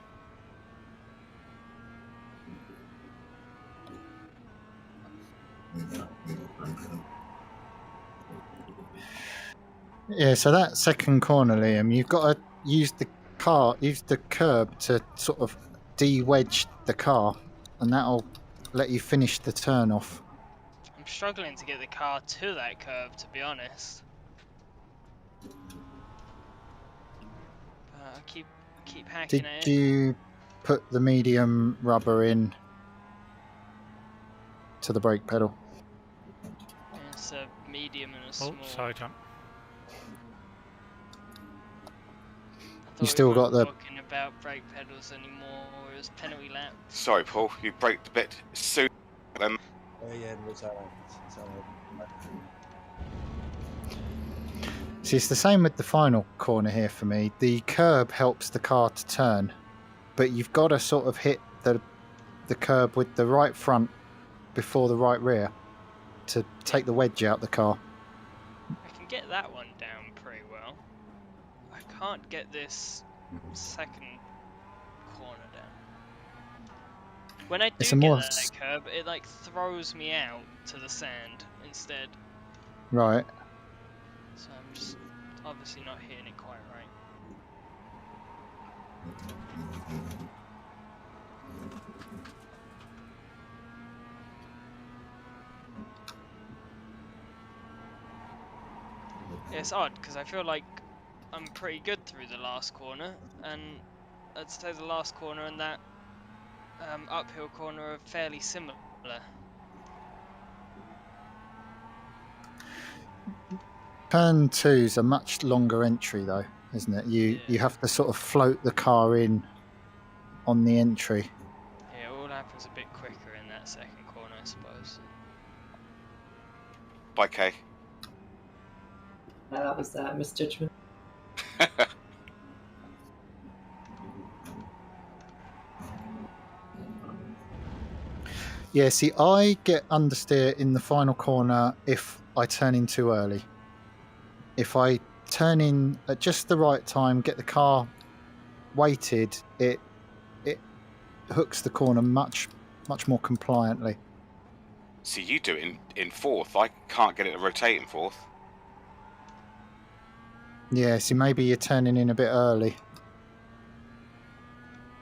Yeah, so that second corner, Liam, you've got to use the curb to sort of de-wedge the car, and that'll let you finish the turn off. I'm struggling to get the car to that curve, to be honest. I keep hacking Did at it. you put the medium rubber in to the brake pedal? It's a medium and a Oh, small. sorry, John. You still got the. Talking about brake pedals anymore. It was penalty lap. Sorry, Paul. You braked a bit soon. See, it's the same with the final corner here for me. The curb helps the car to turn, but you've got to sort of hit the curb with the right front before the right rear to take the wedge out the car. I can get that one down pretty well. I can't get this second corner down. When I do It's a get more that curb, it like throws me out to the sand instead. Right. So I'm just obviously not hitting it quite right. Yeah, it's odd because I feel like I'm pretty good through the last corner, and I'd say the last corner and that uphill corner are fairly similar. Turn 2's a much longer entry though, isn't it? You have to sort of float the car in on the entry. Yeah, it all happens a bit quicker in that second corner, I suppose. Bye, Kay. That was that misjudgment. Yeah, see, I get understeer in the final corner if I turn in too early. If I turn in at just the right time, get the car weighted, it hooks the corner much more compliantly. See, you do it in fourth. I can't get it to rotate in fourth. Yeah, see, maybe you're turning in a bit early.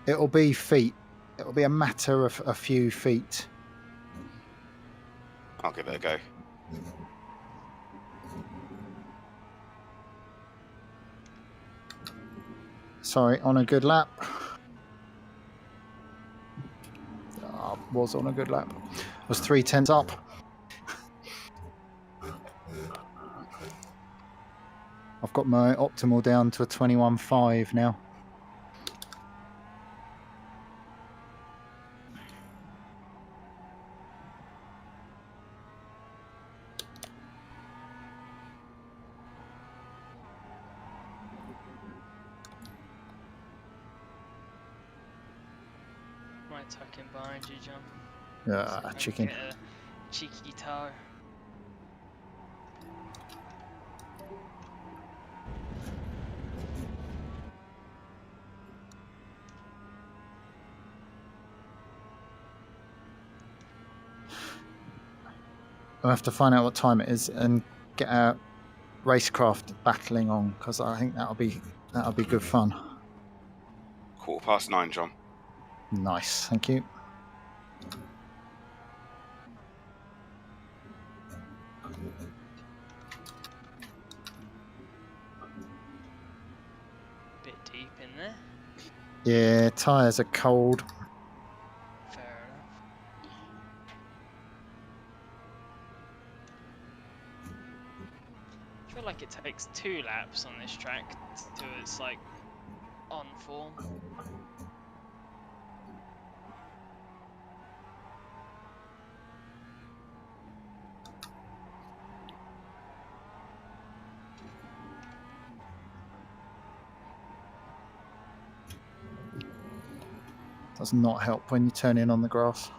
It'll be feet. It'll be a matter of a few feet. I'll give it a go. Sorry, on a good lap. Was on a good lap. Was 3/10 up. I've got my optimal down to a 21.5 now. Might tuck in behind you, John. Chicken. Get a cheeky toe. I'll have to find out what time it is and get our racecraft battling on, because I think that'll be good fun. 9:15, John. Nice, thank you. Bit deep in there. Yeah, tyres are cold. Fair enough. I feel like it takes 2 laps on this track till it's like on form. Does not help when you turn in on the grass.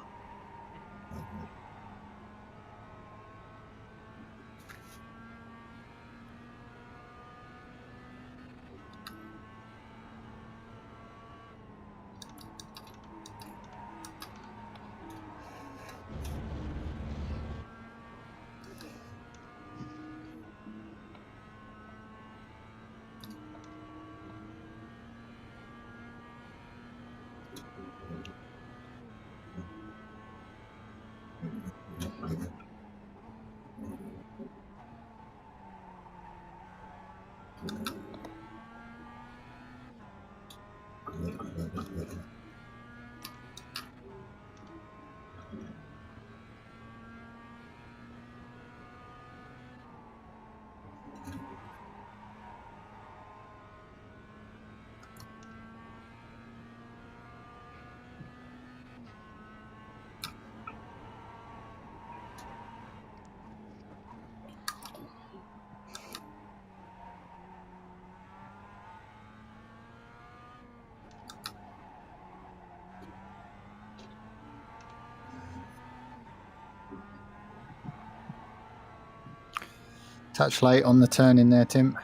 Touch late on the turn in there, Tim.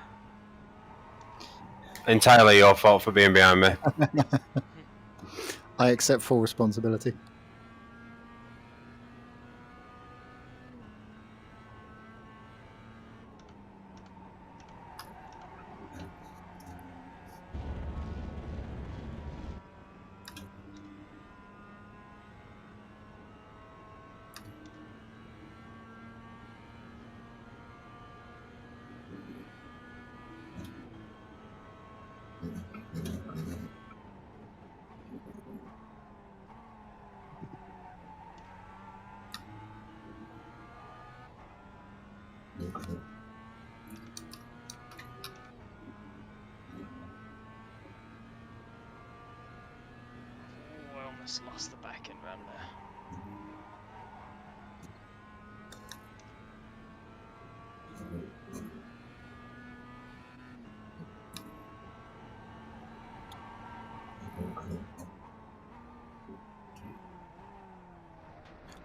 Entirely your fault for being behind me. I accept full responsibility. I almost lost the back end round there.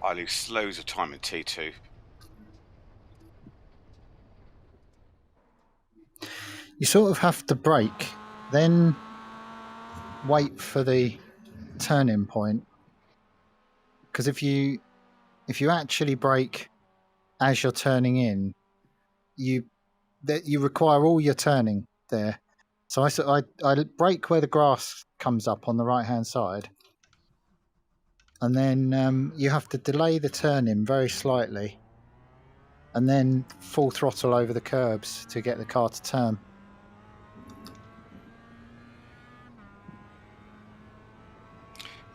I lose loads of time in T2. You sort of have to brake, then wait for the turning point. Because if you actually brake as you're turning in, you require all your turning there. So I brake where the grass comes up on the right hand side, and then you have to delay the turn-in very slightly, and then full throttle over the curbs to get the car to turn.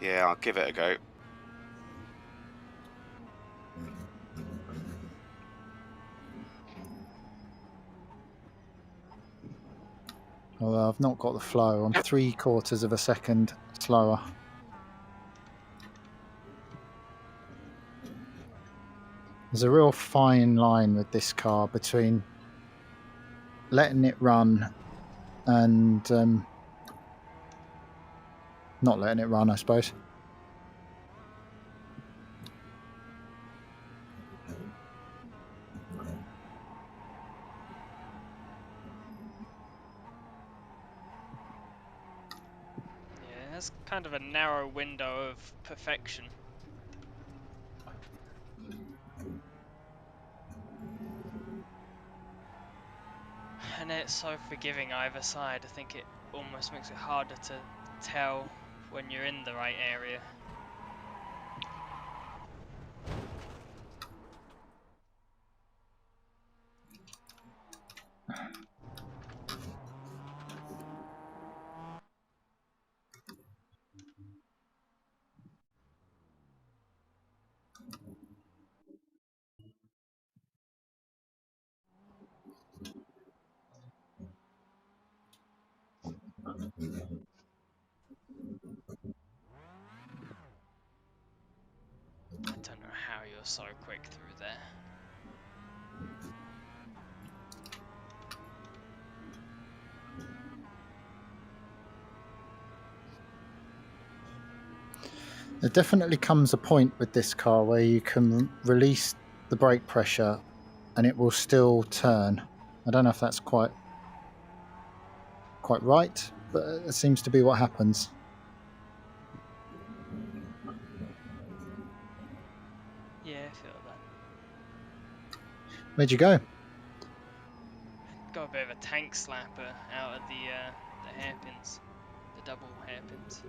Yeah, I'll give it a go. Although I've not got the flow, I'm 3/4 of a second slower. There's a real fine line with this car between letting it run and not letting it run, I suppose. Yeah, it has kind of a narrow window of perfection. And it's so forgiving either side. I think it almost makes it harder to tell when you're in the right area. I don't know how you're so quick through there. There definitely comes a point with this car where you can release the brake pressure and it will still turn. I don't know if that's quite right, but it seems to be what happens. Yeah, I feel that. Where'd you go? Got a bit of a tank slapper out of the hairpins, the double hairpins.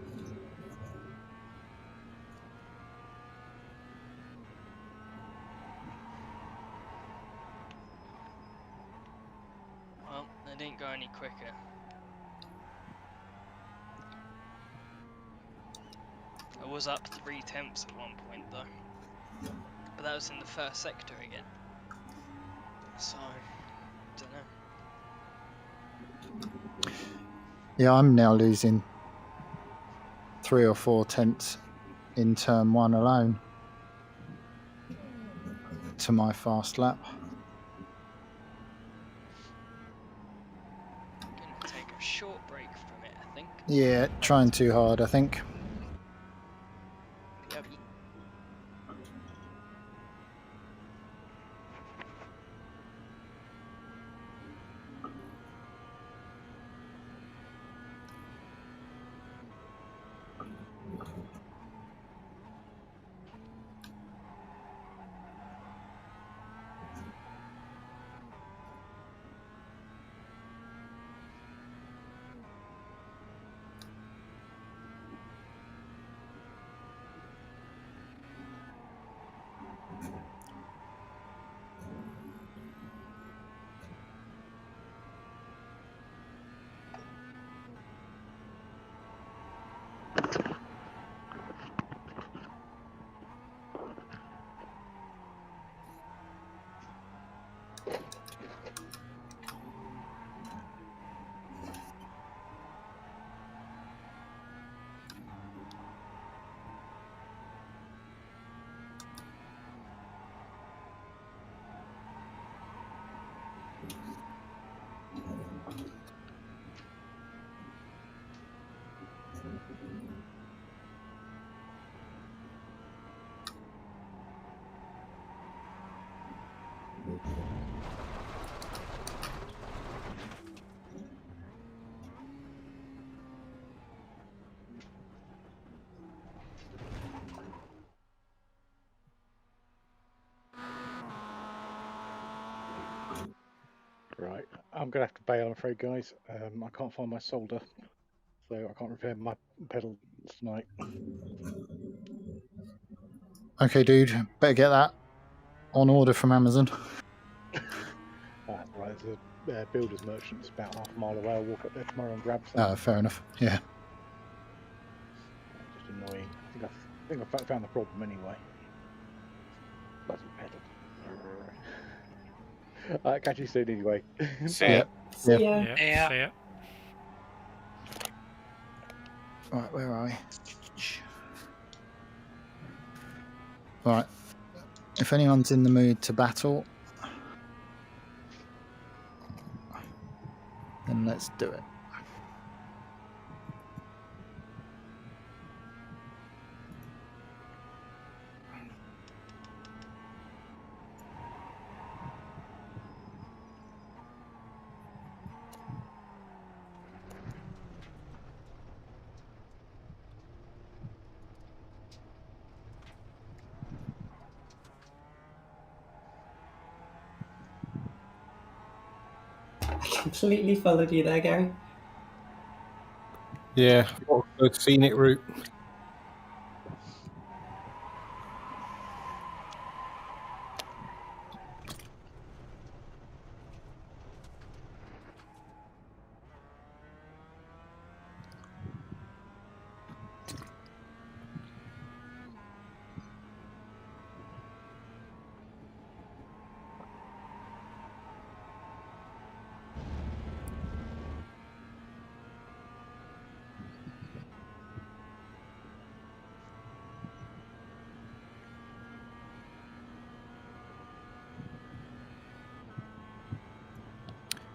Well, they didn't go any quicker. I was up 3 temps at one point though, but that was in the first sector again. So, don't know. Yeah, I'm now losing 3 or 4 tenths in turn 1 alone to my fast lap. Gonna take a short break from it, I think. Yeah, trying too hard, I think. Yep. Right, I'm going to have to bail, I'm afraid, guys. I can't find my solder, so I can't repair my pedals tonight. Okay, dude, better get that on order from Amazon. Right, there's a builder's merchant that's about half a mile away. I'll walk up there tomorrow and grab some. Oh, fair enough. Yeah. Just annoying. I think I found the problem anyway. Bloody pedal. Catch you soon anyway. See Yeah. See ya. Yeah. See ya. Right, where are I? Right. If anyone's in the mood to battle, then let's do it. I completely followed you there, Gary. Yeah, what a good scenic route.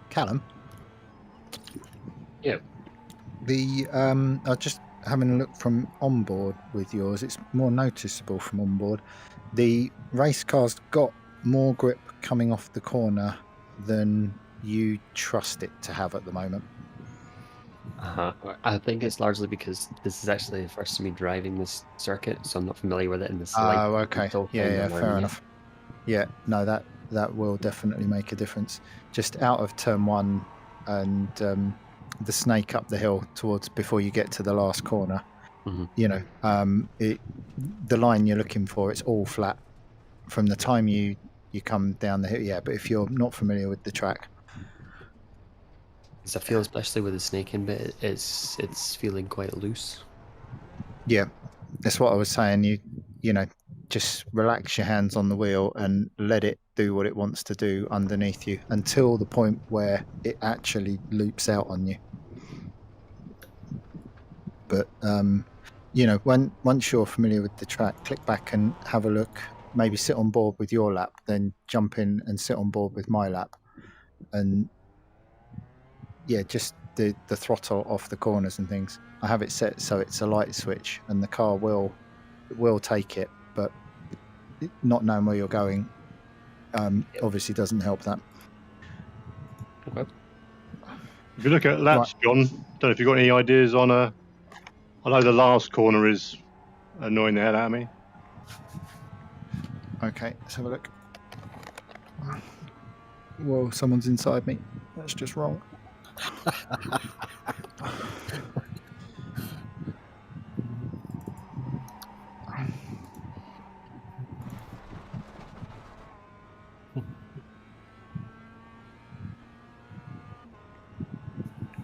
Callum? Yeah. I just having a look from onboard with yours, it's more noticeable from onboard. The race car's got more grip coming off the corner than you trust it to have at the moment. I think it's largely because this is actually the first time me driving this circuit, so I'm not familiar with it in the slightest. Oh, okay. Yeah, fair enough. Yeah, no, that will definitely make a difference. Just out of turn one and the snake up the hill towards before you get to the last corner. You know, the line you're looking for, it's all flat from the time you come down the hill. Yeah, but if you're not familiar with the track, because I feel, especially with the snaking bit, it's feeling quite loose. Yeah, that's what I was saying. You know, just relax your hands on the wheel and let it do what it wants to do underneath you until the point where it actually loops out on you. But you know, once you're familiar with the track, click back and have a look. Maybe sit on board with your lap, then jump in and sit on board with my lap, and yeah, just the throttle off the corners and things. I have it set so it's a light switch, and the car will take it, but not knowing where you're going obviously doesn't help that. Okay. If you look at laps, John, don't know if you've got any ideas on I know the last corner is annoying the hell out of me. Okay, let's have a look. Whoa, someone's inside me. That's just wrong.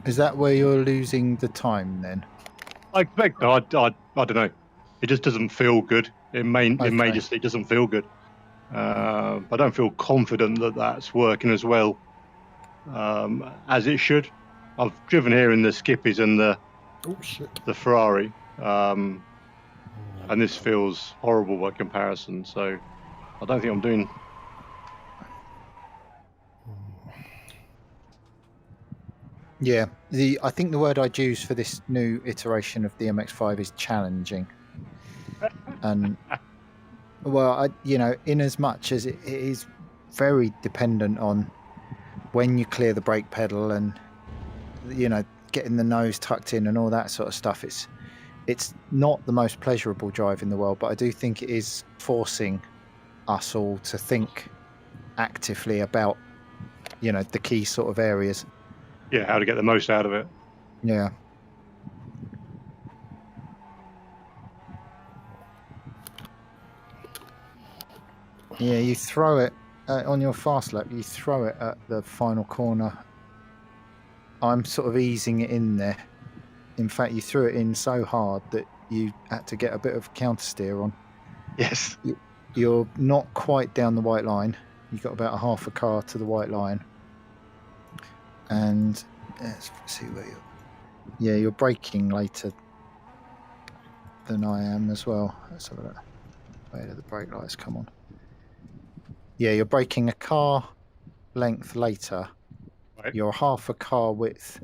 Is that where you're losing the time then? I expect. I don't know. It just doesn't feel good. It may just it doesn't feel good. I don't feel confident that that's working as well as it should. I've driven here in the Skippies and the Ferrari, and this feels horrible by comparison. So I don't think I'm doing. Yeah, I think the word I'd use for this new iteration of the MX-5 is challenging. And well, you know, in as much as it is very dependent on when you clear the brake pedal and you know getting the nose tucked in and all that sort of stuff. It's not the most pleasurable drive in the world, but I do think it is forcing us all to think actively about you know the key sort of areas. Yeah, how to get the most out of it. Yeah. Yeah, you throw it on your fast lap. You throw it at the final corner. I'm sort of easing it in there. In fact, you threw it in so hard that you had to get a bit of counter steer on. Yes. You're not quite down the white line. You've got about a half a car to the white line. And let's see where you're. Yeah, you're braking later than I am as well. Let's have a look. Where do the brake lights come on? Yeah, you're braking a car length later. Right. You're half a car width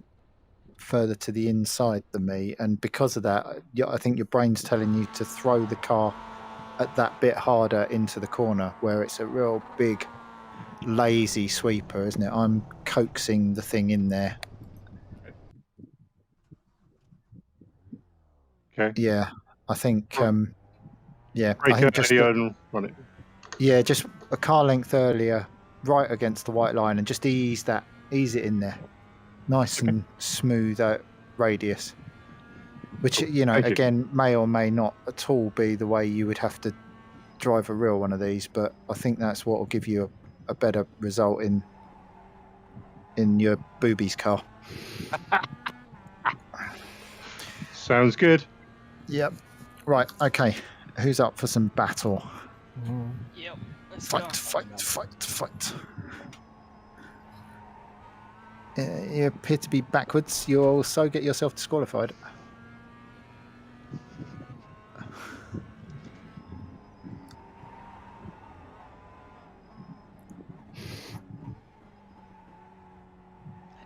further to the inside than me, and because of that, I think your brain's telling you to throw the car at that bit harder into the corner, where it's a real big, lazy sweeper, isn't it? I'm coaxing the thing in there. Okay. Yeah, I think. Yeah, brake I think just and run it. Yeah, just a car length earlier, right against the white line, and just ease it in there, nice and smooth out radius. Which you know, again, may or may not at all be the way you would have to drive a real one of these, but I think that's what will give you a better result in your boobies car. Sounds good. Yep. Right. Okay. Who's up for some battle? Yep. Let's Fight. You appear to be backwards. You'll also get yourself disqualified. I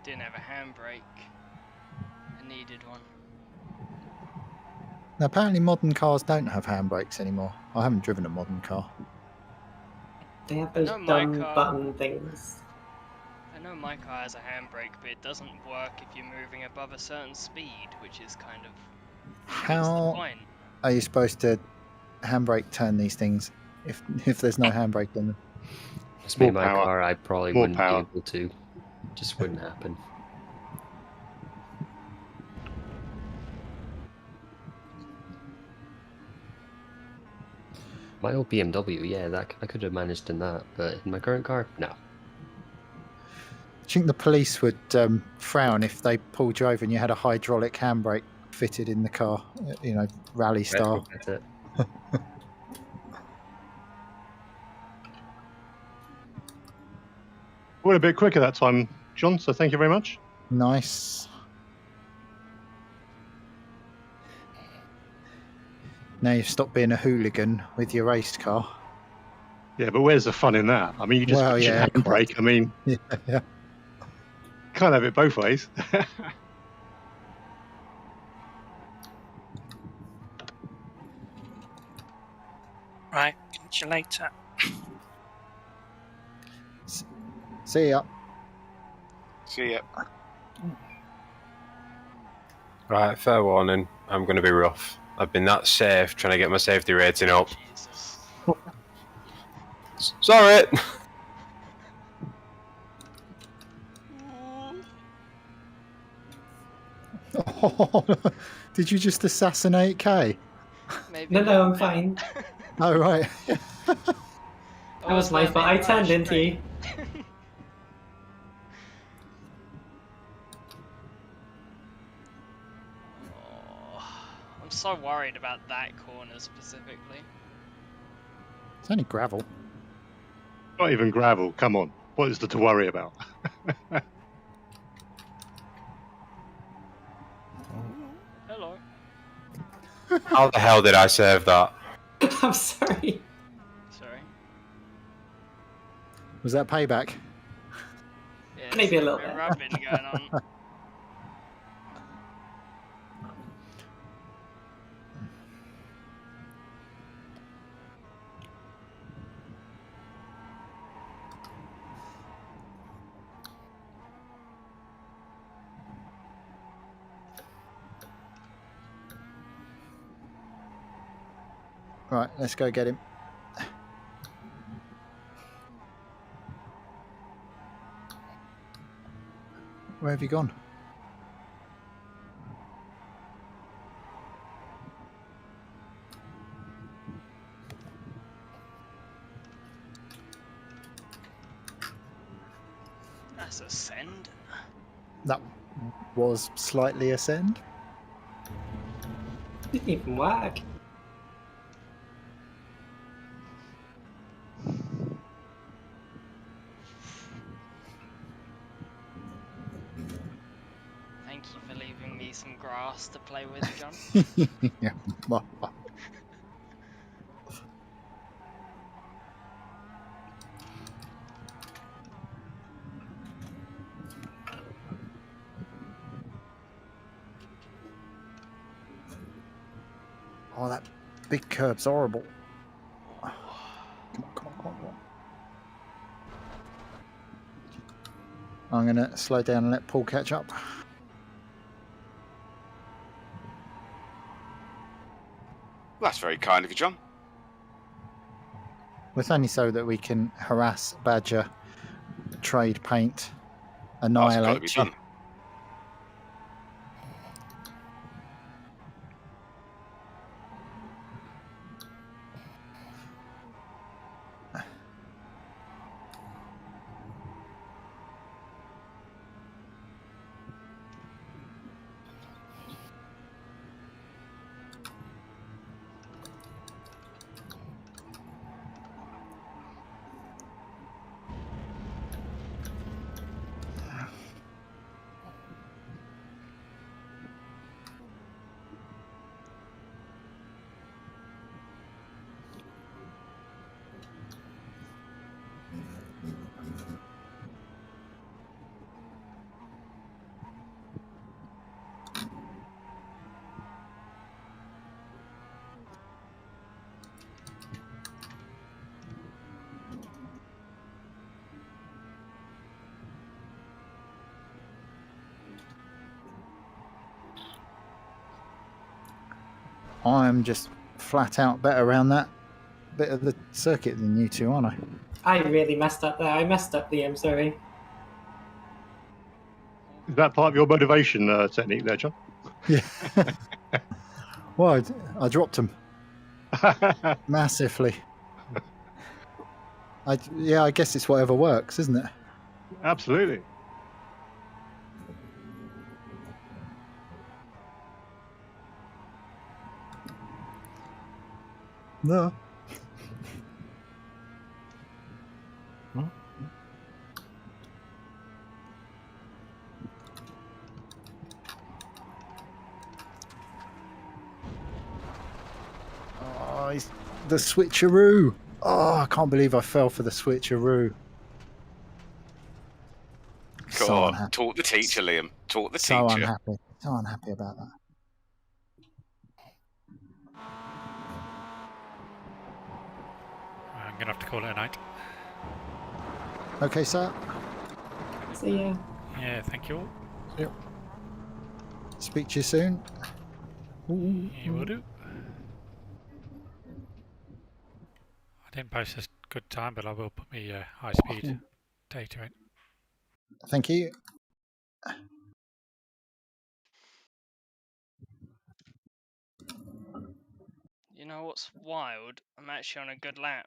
didn't have a handbrake. I needed one. Now, apparently modern cars don't have handbrakes anymore. I haven't driven a modern car. They have those know my dumb car- button things. I know my car has a handbrake, but it doesn't work if you're moving above a certain speed, which is kind of what's the How point? are you supposed to handbrake turn these things if there's no handbrake in them? Just me More in my power. car, I probably More wouldn't be power. able to. Just wouldn't happen. My old BMW, yeah, that I could have managed in that, but in my current car, no. Do you think the police would frown if they pulled you over and you had a hydraulic handbrake fitted in the car, you know, rally style? That's it. Went a bit quicker that time, John, so thank you very much. Nice. Now you've stopped being a hooligan with your race car. Yeah, but where's the fun in that? I mean, you just Well, should yeah, handbrake. quite. I mean, Yeah. can't have it both ways. Right, catch you later. See ya. See ya. Right, fair warning. I'm going to be rough. I've been that safe trying to get my safety rating up. Jesus. Sorry! Oh, did you just assassinate Kay? Maybe No, not, I'm man. fine. Oh, right. That was my fault. I turned into you. I'm so worried about that corner specifically. It's only gravel. Not even gravel. Come on. What is there to worry about? Hello. How the hell did I save that? I'm sorry. Sorry. Was that payback? Yeah, Maybe a little bit bit. rubbing going on. Right, let's go get him. Where have you gone? That's a send. That was slightly ascend. Didn't even work. Thank you for leaving me some grass to play with, John. Yeah. Well, oh, that big curb's horrible. Come on, come on, come on, come on. I'm going to slow down and let Paul catch up. That's very kind of you, John. It's only so that we can harass, badger, trade paint, That's got to be annihilate you. done. I'm just flat out better around that bit of the circuit than you two, aren't I? I really messed up there. I messed up, Liam, sorry. Is that part of your motivation technique there, John? Yeah. Well, I dropped them massively. I guess it's whatever works, isn't it? Absolutely. No. Oh, the switcheroo. Oh, I can't believe I fell for the switcheroo. Go So on, unhappy. talk the teacher, Liam. Talk the So teacher. unhappy. So unhappy about that. I'm going to have to call it a night. Okay, sir. See ya. Yeah, thank you all. Yep. Speak to you soon. You will do. I didn't post a good time, but I will put my high speed data in. Thank you. You know what's wild? I'm actually on a good lap.